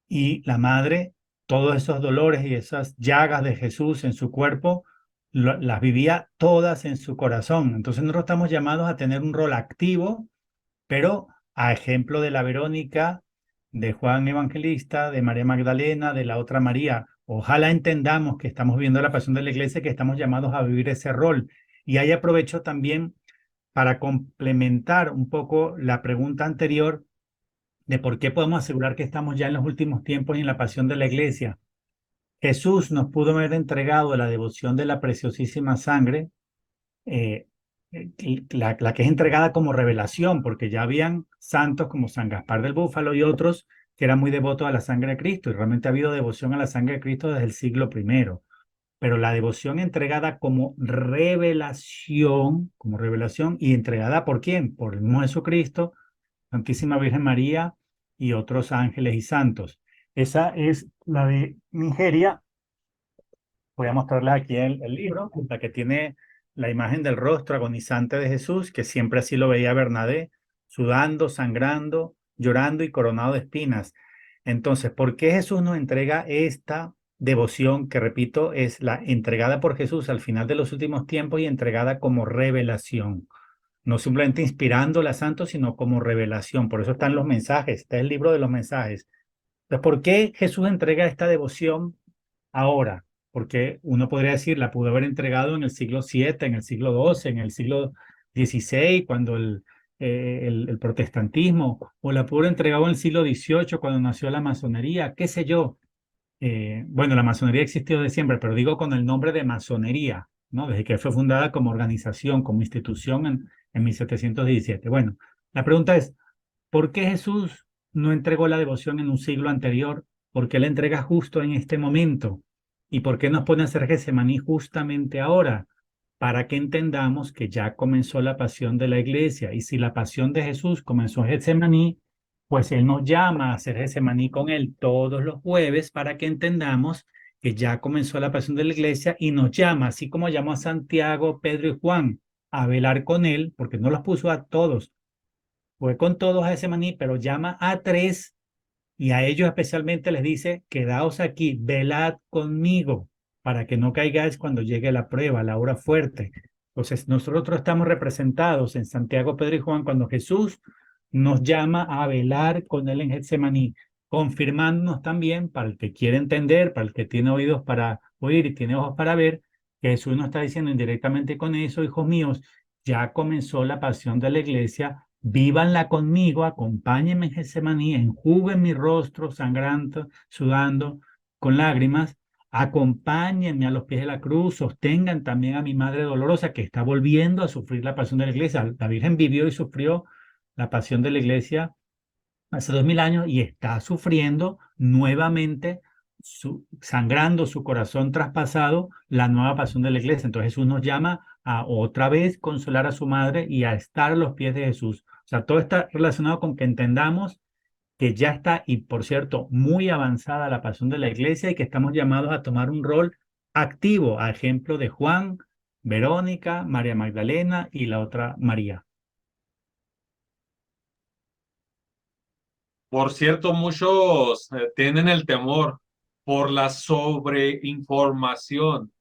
y la madre, todos esos dolores y esas llagas de Jesús en su cuerpo, las vivía todas en su corazón. Entonces nosotros estamos llamados a tener un rol activo, pero a ejemplo de la Verónica, de Juan Evangelista, de María Magdalena, de la otra María. Ojalá entendamos que estamos viendo la pasión de la iglesia, que estamos llamados a vivir ese rol. Y ahí aprovecho también para complementar un poco la pregunta anterior de por qué podemos asegurar que estamos ya en los últimos tiempos y en la pasión de la iglesia. Jesús nos pudo haber entregado la devoción de la preciosísima sangre, eh, la que es entregada como revelación, porque ya habían santos como San Gaspar del Búfalo y otros que eran muy devotos a la sangre de Cristo, y realmente ha habido devoción a la sangre de Cristo desde el siglo primero. Pero la devoción entregada como revelación, y entregada ¿por quién? Por el mismo Jesucristo, Santísima Virgen María y otros ángeles y santos. Esa es la de Nigeria. Voy a mostrarles aquí el libro, la que tiene la imagen del rostro agonizante de Jesús, que siempre así lo veía Bernadette, sudando, sangrando, llorando y coronado de espinas. Entonces, ¿por qué Jesús nos entrega esta devoción que, repito, es la entregada por Jesús al final de los últimos tiempos y entregada como revelación? No simplemente inspirándola a santos, sino como revelación. Por eso están los mensajes, está el libro de los mensajes. Entonces, ¿por qué Jesús entrega esta devoción ahora? Porque uno podría decir, la pudo haber entregado en el siglo VII, en el siglo XII, en el siglo XVI, cuando el protestantismo, o la pudo haber entregado en el siglo XVIII, cuando nació la masonería, qué sé yo. Bueno, la masonería existió de siempre, pero digo con el nombre de masonería, ¿no? Desde que fue fundada como organización, como institución en 1717. Bueno, la pregunta es, ¿por qué Jesús no entregó la devoción en un siglo anterior? ¿Por qué la entrega justo en este momento? ¿Y por qué nos pone a hacer Getsemaní justamente ahora? Para que entendamos que ya comenzó la pasión de la iglesia. Y si la pasión de Jesús comenzó en Getsemaní, pues Él nos llama a hacer Getsemaní con Él todos los jueves para que entendamos que ya comenzó la pasión de la iglesia y nos llama, así como llamó a Santiago, Pedro y Juan, a velar con Él, porque no los puso a todos, fue con todos a Getsemaní, pero llama a tres y a ellos especialmente les dice, quedaos aquí, velad conmigo, para que no caigáis cuando llegue la prueba, la hora fuerte. Entonces, nosotros estamos representados en Santiago, Pedro y Juan cuando Jesús nos llama a velar con él en Getsemaní, confirmándonos también, para el que quiere entender, para el que tiene oídos para oír y tiene ojos para ver, que Jesús nos está diciendo indirectamente con eso, hijos míos, ya comenzó la pasión de la iglesia, vívanla conmigo, acompáñenme en Getsemaní, enjuguen mi rostro sangrando, sudando, con lágrimas, Acompáñenme a los pies de la cruz, sostengan también a mi Madre Dolorosa que está volviendo a sufrir la pasión de la iglesia. La Virgen vivió y sufrió la pasión de la iglesia hace 2000 años y está sufriendo nuevamente, sangrando su corazón traspasado, la nueva pasión de la iglesia. Entonces Jesús nos llama a otra vez consolar a su madre y a estar a los pies de Jesús. O sea, todo está relacionado con que entendamos que ya está, y por cierto, muy avanzada la pasión de la iglesia y que estamos llamados a tomar un rol activo, a ejemplo de Juan, Verónica, María Magdalena y la otra María. Por cierto, muchos tienen el temor por la sobreinformación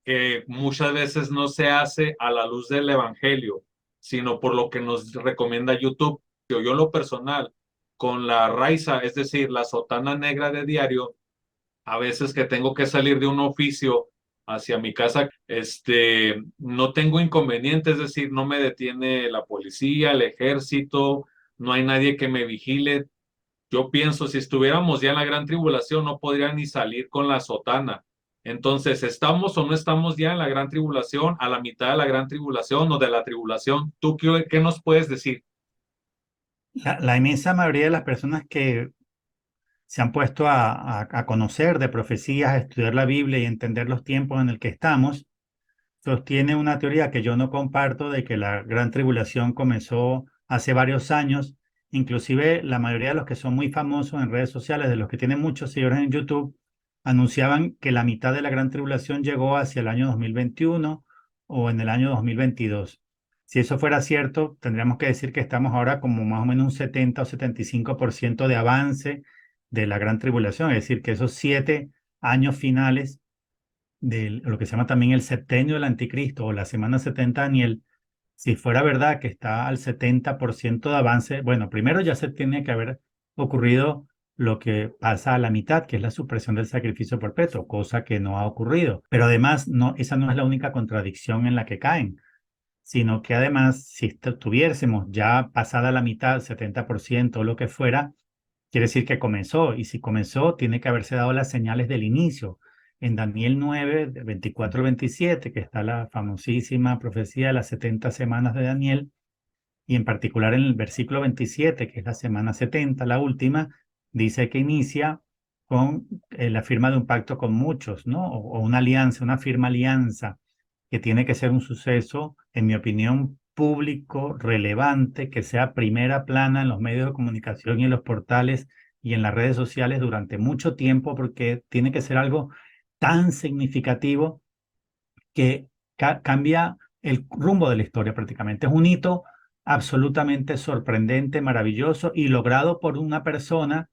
que muchas veces no se hace a la luz del Evangelio, sino por lo que nos recomienda YouTube. Yo en lo personal, con la raiza, es decir, la sotana negra de diario, a veces que tengo que salir de un oficio hacia mi casa, no tengo inconveniente, es decir, no me detiene la policía, el ejército, no hay nadie que me vigile. Yo pienso, si estuviéramos ya en la gran tribulación, no podría ni salir con la sotana. Entonces, ¿estamos o no estamos ya en la gran tribulación, a la mitad de la gran tribulación o de la tribulación? ¿Tú qué nos puedes decir? La inmensa mayoría de las personas que se han puesto a conocer de profecías, a estudiar la Biblia y entender los tiempos en el que estamos, sostiene una teoría que yo no comparto de que la gran tribulación comenzó hace varios años. Inclusive la mayoría de los que son muy famosos en redes sociales, de los que tienen muchos seguidores en YouTube, anunciaban que la mitad de la gran tribulación llegó hacia el año 2021 o en el año 2022. Si eso fuera cierto, tendríamos que decir que estamos ahora como más o menos un 70 o 75% de avance de la gran tribulación, es decir, que esos 7 años finales de lo que se llama también el septenio del anticristo o la semana 70 de Daniel, si fuera verdad que está al 70% de avance, bueno, primero ya se tiene que haber ocurrido lo que pasa a la mitad, que es la supresión del sacrificio perpetuo, cosa que no ha ocurrido. Pero además, no, esa no es la única contradicción en la que caen, sino que además, si tuviésemos ya pasada la mitad, 70% o lo que fuera, quiere decir que comenzó, y si comenzó, tiene que haberse dado las señales del inicio. En Daniel 9, 24 al 27, que está la famosísima profecía de las 70 semanas de Daniel, y en particular en el versículo 27, que es la semana 70, la última, dice que inicia con la firma de un pacto con muchos, ¿no? O una alianza, una firma alianza, que tiene que ser un suceso, en mi opinión, público, relevante, que sea primera plana en los medios de comunicación y en los portales y en las redes sociales durante mucho tiempo, porque tiene que ser algo tan significativo que cambia el rumbo de la historia prácticamente. Es un hito absolutamente sorprendente, maravilloso y logrado por una persona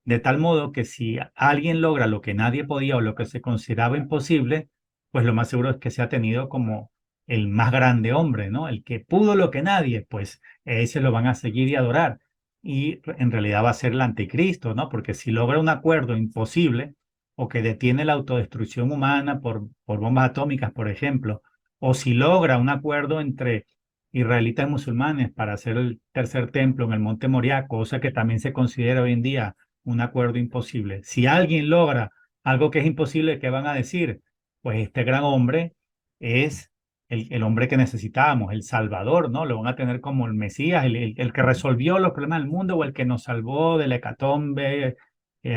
de tal modo que si alguien logra lo que nadie podía o lo que se consideraba imposible, pues lo más seguro es que se ha tenido como el más grande hombre, ¿no? El que pudo lo que nadie, pues ese lo van a seguir y adorar. Y en realidad va a ser el anticristo, ¿no? Porque si logra un acuerdo imposible o que detiene la autodestrucción humana por bombas atómicas, por ejemplo, o si logra un acuerdo entre israelitas y musulmanes para hacer el tercer templo en el Monte Moriah, cosa que también se considera hoy en día un acuerdo imposible. Si alguien logra algo que es imposible, ¿qué van a decir? Pues este gran hombre es el hombre que necesitábamos, el Salvador, ¿no? Lo van a tener como el Mesías, el que resolvió los problemas del mundo o el que nos salvó de la hecatombe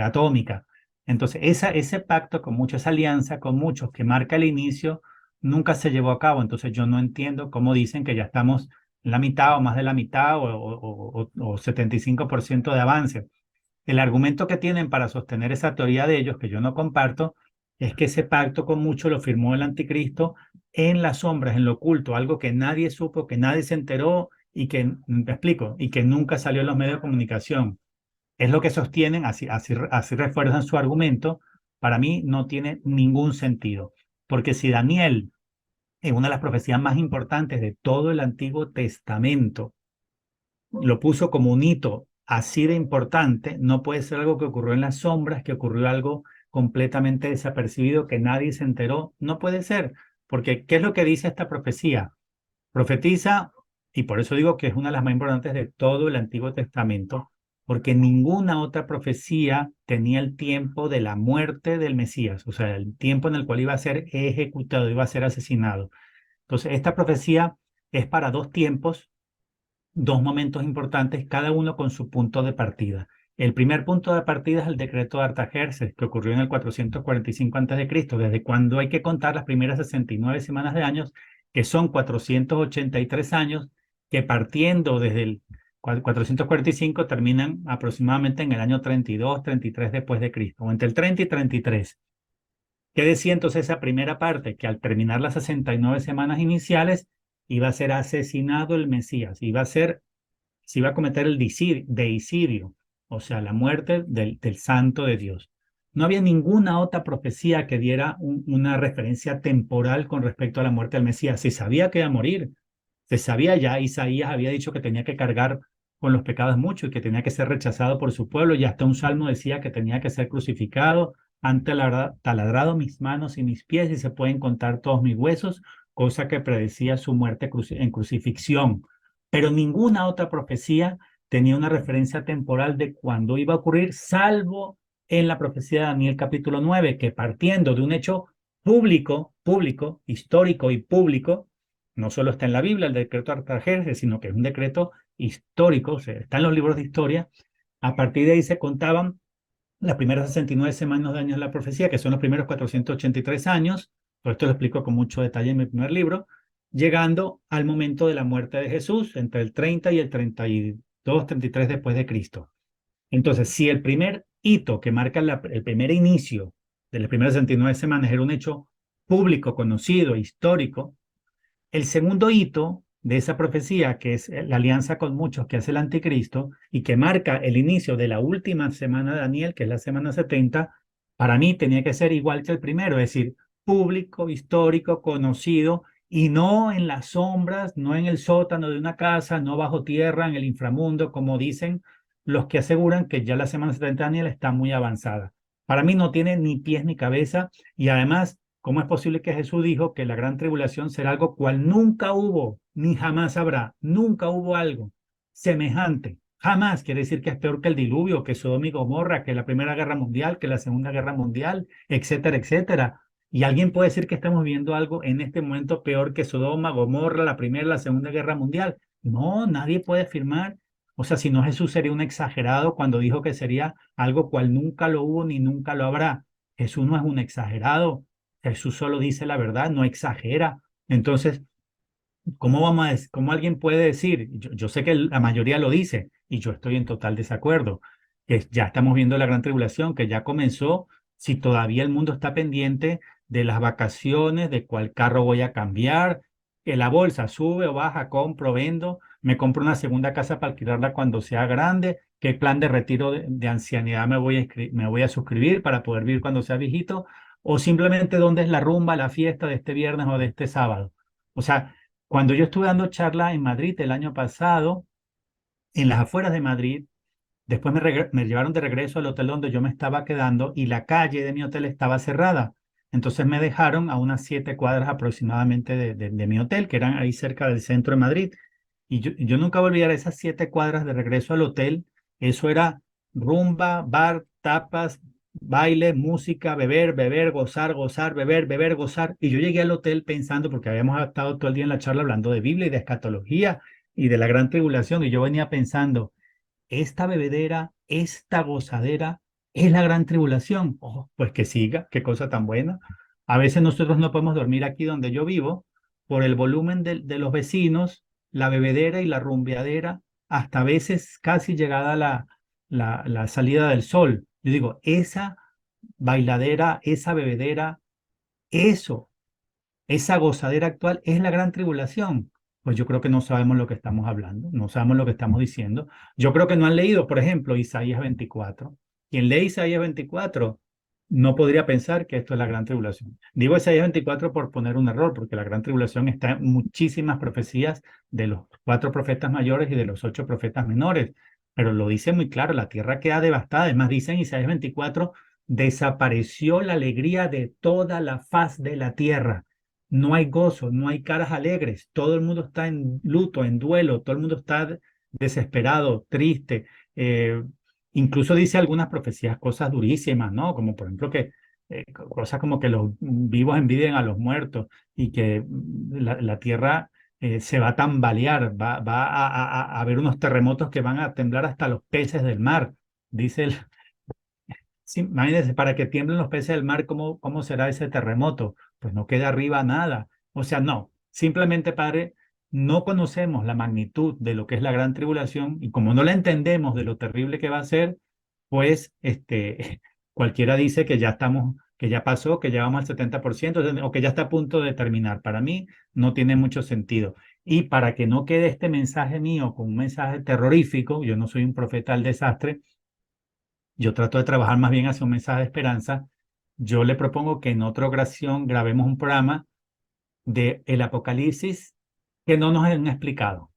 atómica. Entonces, ese pacto con muchos, esa alianza con muchos que marca el inicio, nunca se llevó a cabo. Entonces, yo no entiendo cómo dicen que ya estamos en la mitad o más de la mitad o 75% de avance. El argumento que tienen para sostener esa teoría de ellos, que yo no comparto, es que ese pacto con mucho lo firmó el anticristo en las sombras, en lo oculto, algo que nadie supo, que nadie se enteró y que, te explico, y que nunca salió en los medios de comunicación. Es lo que sostienen, así refuerzan su argumento. Para mí no tiene ningún sentido, porque si Daniel, en una de las profecías más importantes de todo el Antiguo Testamento, lo puso como un hito así de importante, no puede ser algo que ocurrió en las sombras, que ocurrió algo completamente desapercibido, que nadie se enteró. No puede ser, porque ¿qué es lo que dice esta profecía? Profetiza, y por eso digo que es una de las más importantes de todo el Antiguo Testamento, porque ninguna otra profecía tenía el tiempo de la muerte del Mesías, o sea, el tiempo en el cual iba a ser ejecutado, iba a ser asesinado. Entonces, esta profecía es para dos tiempos, dos momentos importantes, cada uno con su punto de partida. El primer punto de partida es el decreto de Artajerjes, que ocurrió en el 445 a.C., desde cuando hay que contar las primeras 69 semanas de años, que son 483 años, que partiendo desde el 445 terminan aproximadamente en el año 32, 33 después de Cristo, o entre el 30 y 33. ¿Qué decía entonces esa primera parte? Que al terminar las 69 semanas iniciales iba a ser asesinado el Mesías, se iba a cometer el deicidio, o sea, la muerte del santo de Dios. No había ninguna otra profecía que diera una referencia temporal con respecto a la muerte del Mesías. Se sabía que iba a morir, se sabía ya, Isaías había dicho que tenía que cargar con los pecados mucho y que tenía que ser rechazado por su pueblo, y hasta un salmo decía que tenía que ser crucificado, han taladrado mis manos y mis pies y se pueden contar todos mis huesos, cosa que predecía su muerte en crucifixión. Pero ninguna otra profecía tenía una referencia temporal de cuándo iba a ocurrir, salvo en la profecía de Daniel capítulo 9, que partiendo de un hecho público, histórico y público, no solo está en la Biblia el decreto Artajerjes, sino que es un decreto histórico, o sea, está en los libros de historia. A partir de ahí se contaban las primeras 69 semanas de años de la profecía, que son los primeros 483 años, todo esto lo explico con mucho detalle en mi primer libro, llegando al momento de la muerte de Jesús, entre el 30 y el 32, 33 después de Cristo. Entonces, si el primer hito que marca el primer inicio de las primeras 69 semanas era un hecho público, conocido, histórico, el segundo hito de esa profecía, que es la alianza con muchos que hace el anticristo y que marca el inicio de la última semana de Daniel, que es la semana 70, para mí tenía que ser igual que el primero, es decir, público, histórico, conocido, y no en las sombras, no en el sótano de una casa, no bajo tierra, en el inframundo, como dicen los que aseguran que ya la semana 70 de Daniel está muy avanzada. Para mí no tiene ni pies ni cabeza, y además, ¿cómo es posible que Jesús dijo que la gran tribulación será algo cual nunca hubo, ni jamás habrá? Nunca hubo algo semejante. Jamás quiere decir que es peor que el diluvio, que Sodoma y Gomorra, que la Primera Guerra Mundial, que la Segunda Guerra Mundial, etcétera, etcétera. Y alguien puede decir que estamos viendo algo en este momento peor que Sodoma, Gomorra, la Primera y la Segunda Guerra Mundial. No, nadie puede afirmar. O sea, si no, Jesús sería un exagerado cuando dijo que sería algo cual nunca lo hubo ni nunca lo habrá. Jesús no es un exagerado. Jesús solo dice la verdad, no exagera. Entonces, ¿cómo alguien puede decir? Yo sé que la mayoría lo dice y yo estoy en total desacuerdo, que ya estamos viendo la gran tribulación, que ya comenzó, si todavía el mundo está pendiente de las vacaciones, de cuál carro voy a cambiar, que la bolsa sube o baja, compro, vendo, me compro una segunda casa para alquilarla cuando sea grande, qué plan de retiro de ancianidad me voy a suscribir para poder vivir cuando sea viejito, o simplemente dónde es la rumba, la fiesta de este viernes o de este sábado. O sea, cuando yo estuve dando charla en Madrid el año pasado, en las afueras de Madrid, después me llevaron de regreso al hotel donde yo me estaba quedando y la calle de mi hotel estaba cerrada. Entonces me dejaron a unas 7 cuadras aproximadamente de mi hotel, que eran ahí cerca del centro de Madrid. Y yo nunca voy a olvidar esas 7 cuadras de regreso al hotel. Eso era rumba, bar, tapas, baile, música, beber, gozar, gozar, beber, gozar. Y yo llegué al hotel pensando, porque habíamos estado todo el día en la charla hablando de Biblia y de escatología y de la gran tribulación, y yo venía pensando, esta bebedera, esta gozadera es la gran tribulación. Oh, pues que siga, qué cosa tan buena. A veces nosotros no podemos dormir aquí donde yo vivo por el volumen de los vecinos, la bebedera y la rumbeadera, hasta a veces casi llegada la salida del sol. Yo digo, esa bailadera, esa bebedera, eso esa gozadera actual es la gran tribulación. Pues yo creo que no sabemos lo que estamos hablando, no sabemos lo que estamos diciendo. Yo creo que no han leído, por ejemplo, Isaías 24. Quien lee Isaías 24 no podría pensar que esto es la gran tribulación. Digo Isaías 24 por poner un error, porque la gran tribulación está en muchísimas profecías de los 4 profetas mayores y de los 8 profetas menores, pero lo dice muy claro, la tierra queda devastada. Además, dice en Isaías 24, desapareció la alegría de toda la faz de la tierra. No hay gozo, no hay caras alegres, todo el mundo está en luto, en duelo, todo el mundo está desesperado, triste. Incluso dice algunas profecías, cosas durísimas, ¿no? Como por ejemplo que cosas como que los vivos envidien a los muertos y que la tierra se va a tambalear, va a haber unos terremotos que van a temblar hasta los peces del mar. Dice el, sí, imagínense, para que tiemblen los peces del mar, ¿cómo será ese terremoto? Pues no queda arriba nada. O sea, no, simplemente, Padre, no conocemos la magnitud de lo que es la gran tribulación y como no la entendemos de lo terrible que va a ser, pues cualquiera dice que ya estamos, que ya pasó, que ya vamos al 70% o que ya está a punto de terminar. Para mí no tiene mucho sentido. Y para que no quede este mensaje mío con un mensaje terrorífico, yo no soy un profeta del desastre, yo trato de trabajar más bien hacia un mensaje de esperanza. Yo le propongo que en otra ocasión grabemos un programa de el Apocalipsis que no nos han explicado.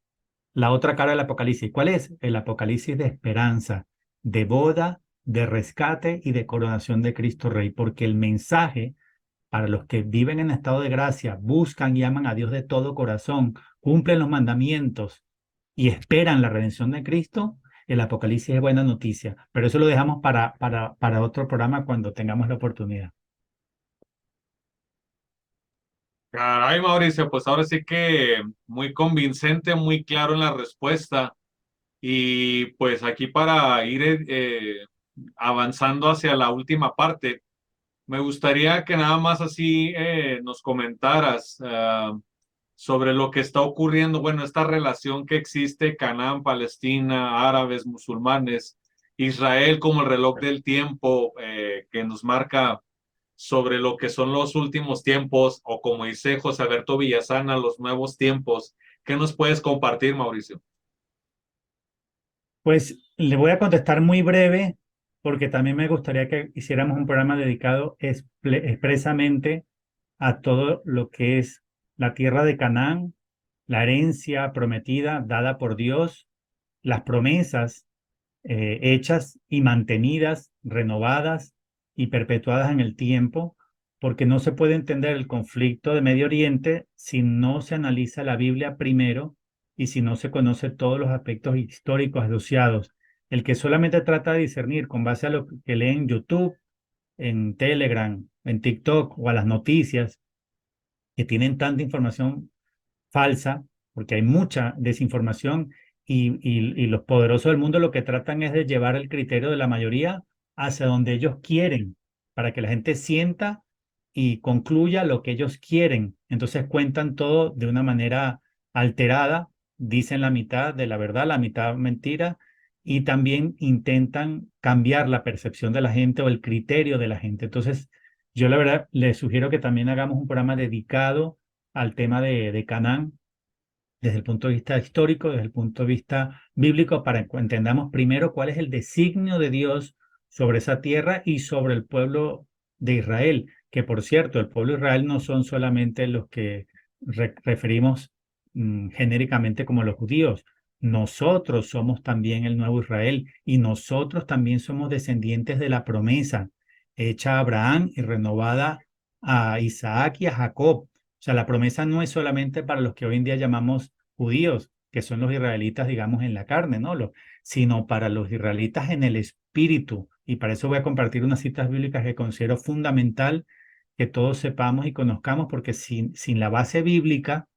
La otra cara del Apocalipsis. ¿Cuál es? El Apocalipsis de esperanza, de boda, de rescate y de coronación de Cristo Rey. Porque el mensaje para los que viven en estado de gracia, buscan y aman a Dios de todo corazón, cumplen los mandamientos y esperan la redención de Cristo, el Apocalipsis es buena noticia. Pero eso lo dejamos para otro programa cuando tengamos la oportunidad. Caray, Mauricio, pues ahora sí que muy convincente, muy claro en la respuesta. Y pues aquí para ir avanzando hacia la última parte, me gustaría que nada más así nos comentaras sobre lo que está ocurriendo, bueno, esta relación que existe, Canaán, Palestina, árabes, musulmanes, Israel como el reloj del tiempo que nos marca sobre lo que son los últimos tiempos, o como dice José Alberto Villasana, los nuevos tiempos. ¿Qué nos puedes compartir, Mauricio? Pues le voy a contestar muy breve porque también me gustaría que hiciéramos un programa dedicado expresamente a todo lo que es la tierra de Canaán, la herencia prometida dada por Dios, las promesas hechas y mantenidas, renovadas y perpetuadas en el tiempo, porque no se puede entender el conflicto de Medio Oriente si no se analiza la Biblia primero y si no se conoce todos los aspectos históricos asociados. El que solamente trata de discernir con base a lo que lee en YouTube, en Telegram, en TikTok o a las noticias que tienen tanta información falsa, porque hay mucha desinformación y los poderosos del mundo lo que tratan es de llevar el criterio de la mayoría hacia donde ellos quieren, para que la gente sienta y concluya lo que ellos quieren. Entonces cuentan todo de una manera alterada, dicen la mitad de la verdad, la mitad mentira, y también intentan cambiar la percepción de la gente o el criterio de la gente. Entonces, yo la verdad les sugiero que también hagamos un programa dedicado al tema de Canaán desde el punto de vista histórico, desde el punto de vista bíblico, para que entendamos primero cuál es el designio de Dios sobre esa tierra y sobre el pueblo de Israel, que por cierto, el pueblo de Israel no son solamente los que referimos genéricamente como los judíos. Nosotros somos también el nuevo Israel y nosotros también somos descendientes de la promesa hecha a Abraham y renovada a Isaac y a Jacob. O sea, la promesa no es solamente para los que hoy en día llamamos judíos, que son los israelitas, digamos, en la carne, ¿no? Sino para los israelitas en el espíritu. Y para eso voy a compartir unas citas bíblicas que considero fundamental que todos sepamos y conozcamos, porque sin la base bíblica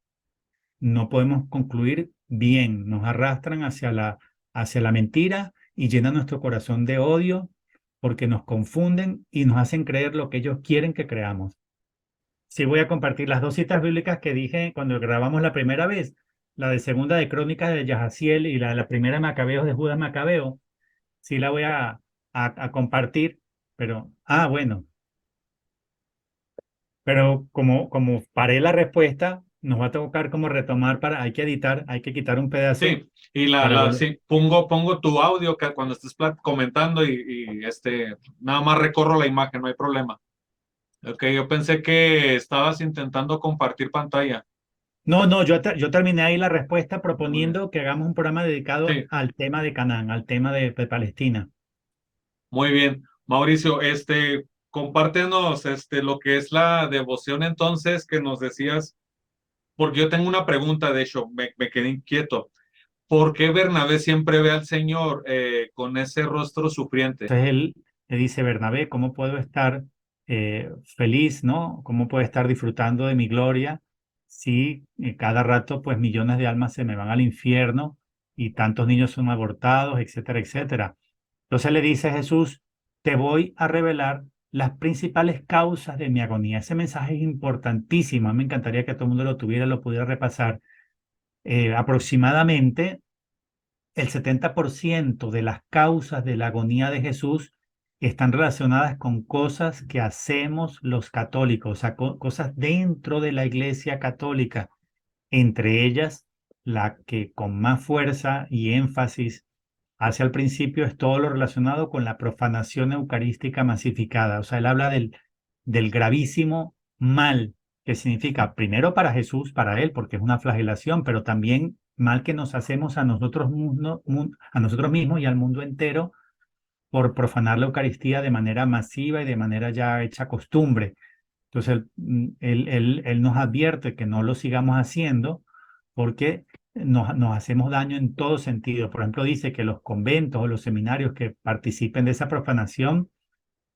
no podemos concluir bien. Nos arrastran hacia la mentira y llenan nuestro corazón de odio porque nos confunden y nos hacen creer lo que ellos quieren que creamos. Sí, voy a compartir las dos citas bíblicas que dije cuando grabamos la primera vez, la de segunda de Crónicas de Yahaziel y la de la primera de Macabeos de Judas Macabeo. Sí, la voy a compartir, pero, bueno, pero como paré la respuesta, nos va a tocar como retomar hay que editar, hay que quitar un pedazo Sí, y para volver. sí, pongo tu audio que cuando estés comentando nada más recorro la imagen, no hay problema. Ok, yo pensé que estabas intentando compartir pantalla. No, no, yo terminé ahí la respuesta Muy bien. proponiendo que hagamos un programa dedicado Sí, al tema de Canaán, al tema de Palestina. muy bien. Mauricio, compártenos, lo que es la devoción entonces que nos decías, porque yo tengo una pregunta, de hecho, me quedé inquieto. ¿Por qué Bernabé siempre ve al Señor con ese rostro sufriente? Entonces él le dice, Bernabé, ¿cómo puedo estar feliz, ¿no? ¿Cómo puedo estar disfrutando de mi gloria si cada rato pues millones de almas se me van al infierno y tantos niños son abortados, etcétera, etcétera? Entonces le dice Jesús, te voy a revelar las principales causas de mi agonía. Ese mensaje es importantísimo. A mí me encantaría que todo el mundo lo tuviera, lo pudiera repasar. Aproximadamente el 70% de las causas de la agonía de Jesús están relacionadas con cosas que hacemos los católicos, o sea, cosas dentro de la Iglesia Católica. Entre ellas, la que con más fuerza y énfasis hace al principio es todo lo relacionado con la profanación eucarística masificada. O sea, él habla del gravísimo mal que significa primero para Jesús, para él, porque es una flagelación, pero también mal que nos hacemos a nosotros, a nosotros mismos y al mundo entero por profanar la Eucaristía de manera masiva y de manera ya hecha costumbre. Entonces, él nos advierte que no lo sigamos haciendo porque nos hacemos daño en todo sentido. Por ejemplo, dice que los conventos o los seminarios que participen de esa profanación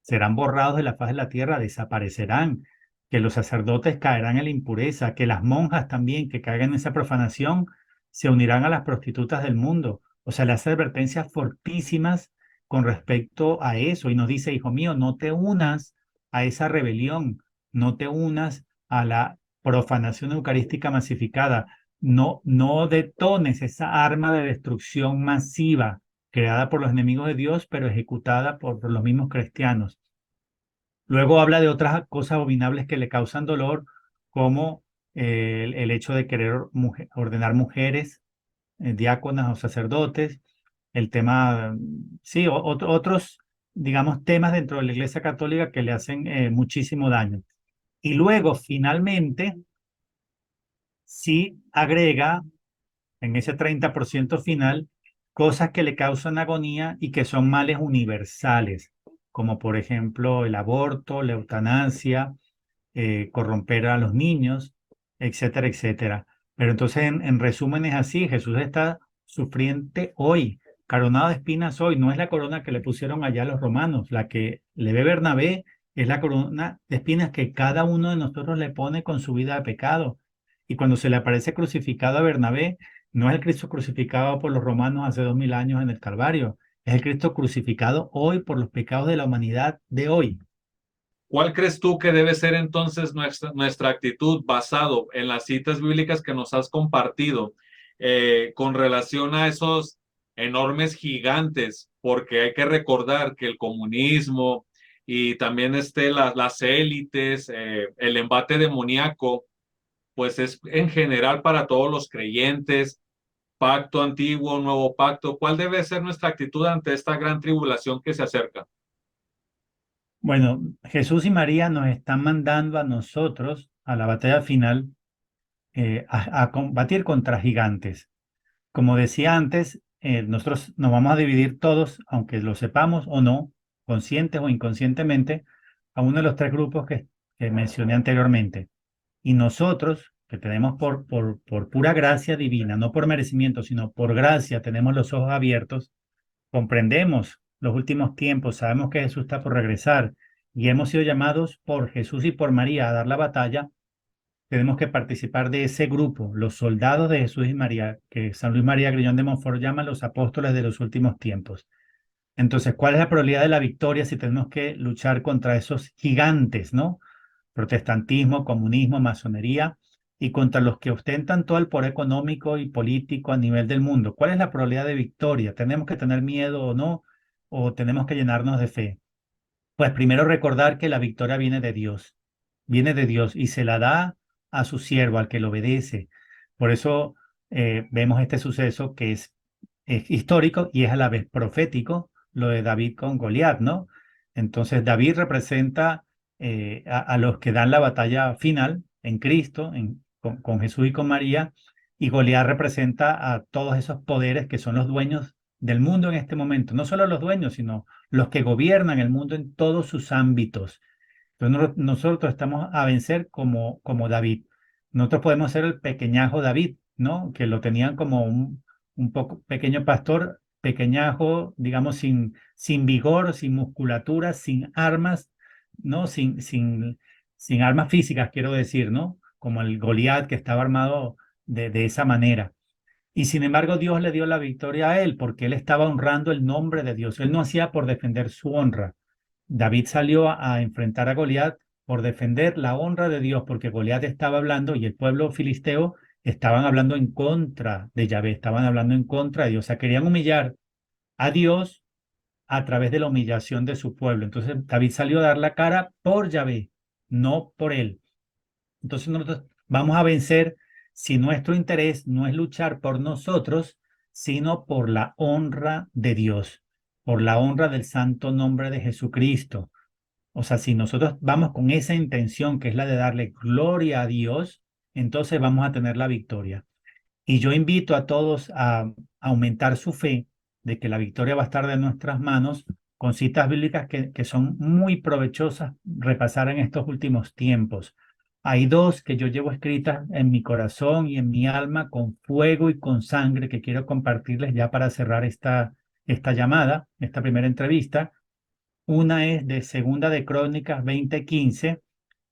serán borrados de la faz de la tierra, desaparecerán, que los sacerdotes caerán en la impureza, que las monjas también que caigan en esa profanación se unirán a las prostitutas del mundo. O sea, le hace advertencias fortísimas con respecto a eso y nos dice, hijo mío, no te unas a esa rebelión, no te unas a la profanación eucarística masificada, no detones esa arma de destrucción masiva creada por los enemigos de Dios, pero ejecutada por los mismos cristianos. Luego habla de otras cosas abominables que le causan dolor, como el hecho de querer ordenar mujeres, diáconas o sacerdotes, el tema, sí, otros, digamos, temas dentro de la Iglesia Católica que le hacen muchísimo daño. Y luego, finalmente, sí agrega en ese 30% final, cosas que le causan agonía y que son males universales, como por ejemplo el aborto, la eutanasia, corromper a los niños, etcétera, etcétera. Pero entonces, en resumen, es así, Jesús está sufriente hoy, coronado de espinas hoy, no es la corona que le pusieron allá los romanos, la que le ve Bernabé es la corona de espinas que cada uno de nosotros le pone con su vida de pecado. Y cuando se le aparece crucificado a Bernabé, no es el Cristo crucificado por los romanos hace 2000 años en el Calvario, es el Cristo crucificado hoy por los pecados de la humanidad de hoy. ¿Cuál crees tú que debe ser entonces nuestra actitud basado en las citas bíblicas que nos has compartido con relación a esos enormes gigantes? Porque hay que recordar que el comunismo y también las élites, el embate demoníaco, pues es en general para todos los creyentes, pacto antiguo, nuevo pacto. ¿Cuál debe ser nuestra actitud ante esta gran tribulación que se acerca? Bueno, Jesús y María nos están mandando a nosotros a la batalla final a combatir contra gigantes. Como decía antes, nosotros nos vamos a dividir todos, aunque lo sepamos o no, conscientes o inconscientemente, a uno de los tres grupos que mencioné anteriormente. Y nosotros, que tenemos por pura gracia divina, no por merecimiento, sino por gracia, tenemos los ojos abiertos, comprendemos los últimos tiempos, sabemos que Jesús está por regresar y hemos sido llamados por Jesús y por María a dar la batalla. Tenemos que participar de ese grupo, los soldados de Jesús y María, que San Luis María Grillón de Montfort llama los apóstoles de los últimos tiempos. Entonces, ¿cuál es la probabilidad de la victoria si tenemos que luchar contra esos gigantes, ¿no? Protestantismo, comunismo, masonería, y contra los que ostentan todo el poder económico y político a nivel del mundo? ¿Cuál es la probabilidad de victoria? ¿Tenemos que tener miedo o no? ¿O tenemos que llenarnos de fe? Pues primero recordar que la victoria viene de Dios y se la da a su siervo, al que le obedece. Por eso vemos este suceso que es histórico y es a la vez profético, lo de David con Goliat, ¿no? Entonces David representa a los que dan la batalla final en Cristo, con Jesús y con María, y Goliat representa a todos esos poderes que son los dueños del mundo en este momento, no solo los dueños, sino los que gobiernan el mundo en todos sus ámbitos. Entonces nosotros estamos a vencer como David. Nosotros podemos ser el pequeñajo David, ¿no? Que lo tenían como un poco pequeño pastor, pequeñajo, digamos, sin vigor, sin musculatura, sin armas, ¿no? Sin armas físicas, quiero decir, ¿no? Como el Goliat que estaba armado de esa manera. Y sin embargo, Dios le dio la victoria a él porque él estaba honrando el nombre de Dios. Él no hacía por defender su honra. David salió a enfrentar a Goliat por defender la honra de Dios, porque Goliat estaba hablando y el pueblo filisteo estaban hablando en contra de Yahvé, estaban hablando en contra de Dios. O sea, querían humillar a Dios a través de la humillación de su pueblo. Entonces David salió a dar la cara por Yahvé, no por él. Entonces nosotros vamos a vencer si nuestro interés no es luchar por nosotros, sino por la honra de Dios, por la honra del santo nombre de Jesucristo. O sea, si nosotros vamos con esa intención, que es la de darle gloria a Dios, entonces vamos a tener la victoria. Y yo invito a todos a aumentar su fe de que la victoria va a estar de nuestras manos con citas bíblicas que son muy provechosas repasar en estos últimos tiempos. Hay dos que yo llevo escritas en mi corazón y en mi alma con fuego y con sangre que quiero compartirles ya para cerrar esta llamada, esta primera entrevista. Una es de Segunda de Crónicas 20:15,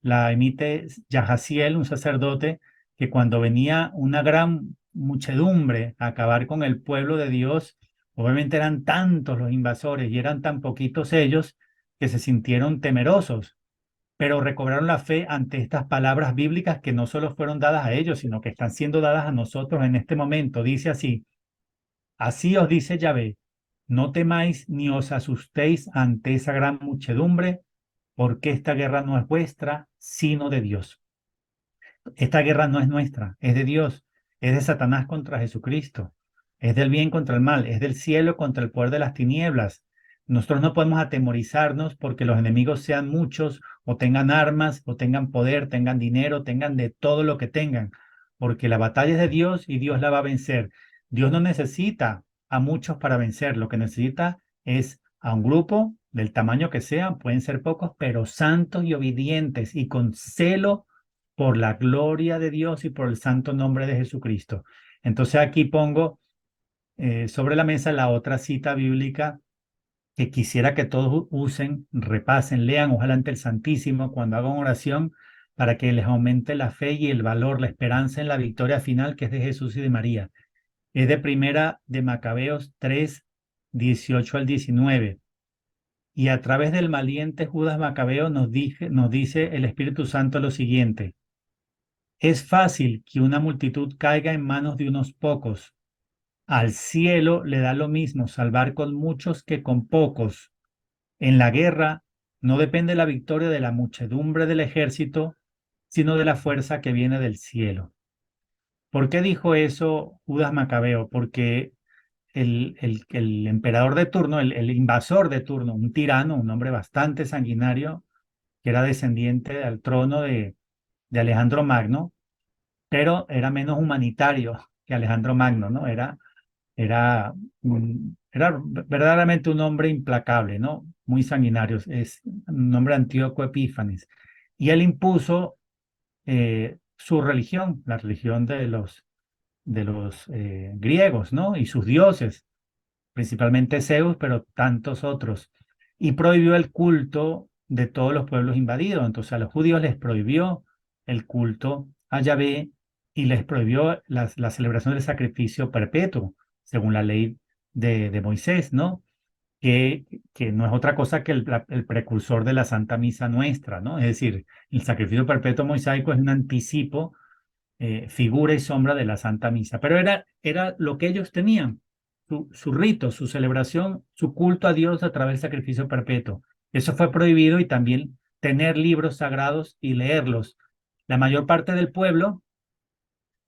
la emite Yahaziel, un sacerdote, que cuando venía una gran muchedumbre a acabar con el pueblo de Dios, obviamente eran tantos los invasores y eran tan poquitos ellos que se sintieron temerosos, pero recobraron la fe ante estas palabras bíblicas que no solo fueron dadas a ellos, sino que están siendo dadas a nosotros en este momento. Dice así: así os dice Yahvé, no temáis ni os asustéis ante esa gran muchedumbre, porque esta guerra no es vuestra, sino de Dios. Esta guerra no es nuestra, es de Dios, es de Satanás contra Jesucristo, es del bien contra el mal, es del cielo contra el poder de las tinieblas. Nosotros no podemos atemorizarnos porque los enemigos sean muchos o tengan armas o tengan poder, tengan dinero, tengan de todo lo que tengan, porque la batalla es de Dios y Dios la va a vencer. Dios no necesita a muchos para vencer, lo que necesita es a un grupo del tamaño que sea, pueden ser pocos, pero santos y obedientes y con celo por la gloria de Dios y por el santo nombre de Jesucristo. Entonces aquí pongo sobre la mesa la otra cita bíblica que quisiera que todos usen, repasen, lean, ojalá ante el Santísimo cuando hagan oración, para que les aumente la fe y el valor, la esperanza en la victoria final que es de Jesús y de María. Es de Primera de Macabeos 3, 18 al 19. Y a través del valiente Judas Macabeo nos dice el Espíritu Santo lo siguiente: es fácil que una multitud caiga en manos de unos pocos. Al cielo le da lo mismo salvar con muchos que con pocos. En la guerra no depende la victoria de la muchedumbre del ejército, sino de la fuerza que viene del cielo. ¿Por qué dijo eso Judas Macabeo? Porque el emperador de turno, el invasor de turno, un tirano, un hombre bastante sanguinario, que era descendiente al trono de Alejandro Magno, pero era menos humanitario que Alejandro Magno, ¿no? Era verdaderamente un hombre implacable, ¿no? Muy sanguinario, es un hombre Antíoco Epífanes. Y él impuso su religión, la religión de los griegos, ¿no? Y sus dioses, principalmente Zeus, pero tantos otros. Y prohibió el culto de todos los pueblos invadidos. Entonces a los judíos les prohibió el culto a Yahvé y les prohibió la celebración del sacrificio perpetuo, según la ley de Moisés, ¿no? Que no es otra cosa que el precursor de la Santa Misa nuestra, ¿no? Es decir, el sacrificio perpetuo mosaico es un anticipo, figura y sombra de la Santa Misa, pero era lo que ellos tenían, su rito, su celebración, su culto a Dios a través del sacrificio perpetuo. Eso fue prohibido y también tener libros sagrados y leerlos. La mayor parte del pueblo,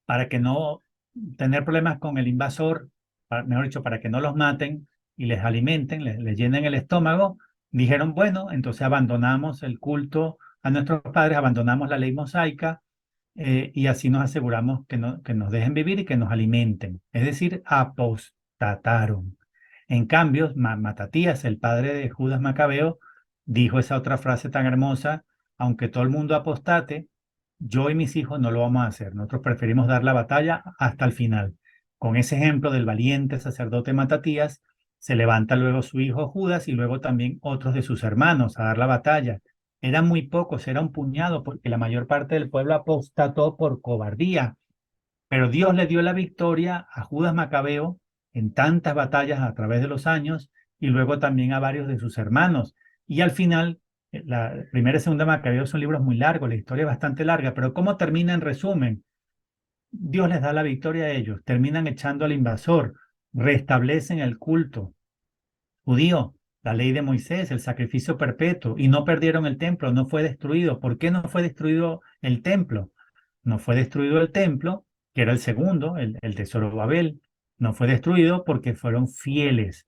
para que no tener problemas con el invasor, mejor dicho, para que no los maten y les alimenten, les llenen el estómago, dijeron, bueno, entonces abandonamos el culto a nuestros padres, abandonamos la ley mosaica, y así nos aseguramos que nos dejen vivir y que nos alimenten. Es decir, apostataron. En cambio, Matatías, el padre de Judas Macabeo, dijo esa otra frase tan hermosa: aunque todo el mundo apostate, yo y mis hijos no lo vamos a hacer. Nosotros preferimos dar la batalla hasta el final. Con ese ejemplo del valiente sacerdote Matatías, se levanta luego su hijo Judas y luego también otros de sus hermanos a dar la batalla. Eran muy pocos, era un puñado, porque la mayor parte del pueblo apostató por cobardía. Pero Dios le dio la victoria a Judas Macabeo en tantas batallas a través de los años y luego también a varios de sus hermanos. Y al final, la primera y segunda Macabeo son libros muy largos, la historia es bastante larga, pero ¿cómo termina en resumen? Dios les da la victoria a ellos, terminan echando al invasor, restablecen el culto judío, la ley de Moisés, el sacrificio perpetuo, y no perdieron el templo, no fue destruido. ¿Por qué no fue destruido el templo? No fue destruido el templo, que era el segundo, el de Zorobabel, no fue destruido porque fueron fieles.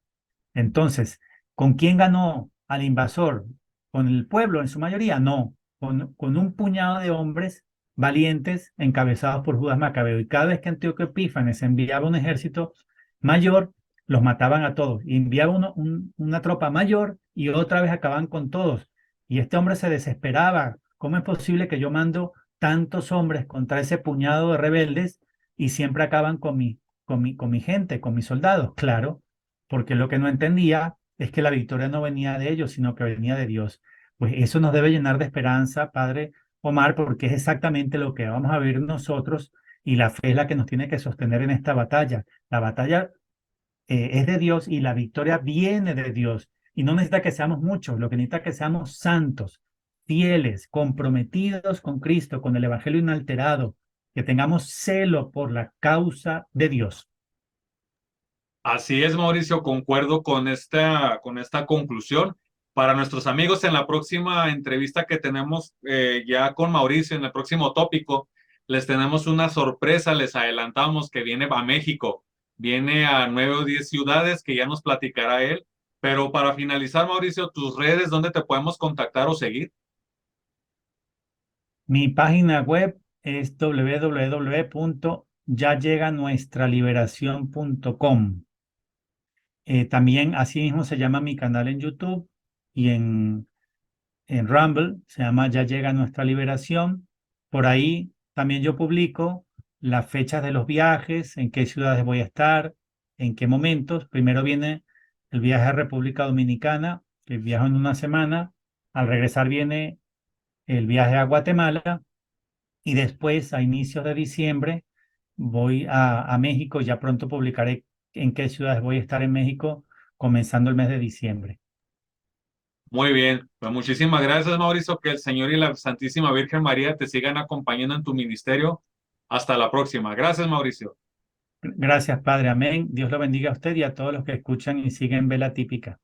Entonces, ¿con quién ganó al invasor? ¿Con el pueblo en su mayoría? No, con un puñado de hombres valientes encabezados por Judas Macabeo. Y cada vez que Antíoco Epífanes enviaba un ejército mayor, los mataban a todos. Y enviaba una tropa mayor y otra vez acababan con todos. Y este hombre se desesperaba. ¿Cómo es posible que yo mando tantos hombres contra ese puñado de rebeldes y siempre acaban con mi gente, con mis soldados? Claro, porque lo que no entendía es que la victoria no venía de ellos, sino que venía de Dios. Pues eso nos debe llenar de esperanza, Padre Omar, porque es exactamente lo que vamos a vivir nosotros y la fe es la que nos tiene que sostener en esta batalla. La batalla es de Dios y la victoria viene de Dios. Y no necesita que seamos muchos, lo que necesita es que seamos santos, fieles, comprometidos con Cristo, con el Evangelio inalterado, que tengamos celo por la causa de Dios. Así es, Mauricio, concuerdo con esta conclusión. Para nuestros amigos, en la próxima entrevista que tenemos ya con Mauricio, en el próximo tópico, les tenemos una sorpresa, les adelantamos que viene a México, viene a 9 o 10 ciudades que ya nos platicará él. Pero para finalizar, Mauricio, tus redes, ¿dónde te podemos contactar o seguir? Mi página web es www.yalleganuestraliberación.com. También así mismo se llama mi canal en YouTube y en Rumble, se llama Ya llega nuestra liberación. Por ahí también yo publico las fechas de los viajes, en qué ciudades voy a estar, en qué momentos. Primero viene el viaje a República Dominicana, que viajo en una semana. Al regresar viene el viaje a Guatemala y después a inicios de diciembre voy a México. Ya pronto publicaré en qué ciudades voy a estar en México, comenzando el mes de diciembre. Muy bien, pues muchísimas gracias, Mauricio. Que el Señor y la Santísima Virgen María te sigan acompañando en tu ministerio. Hasta la próxima. Gracias, Mauricio. Gracias, Padre. Amén. Dios lo bendiga a usted y a todos los que escuchan y siguen Vela Típica.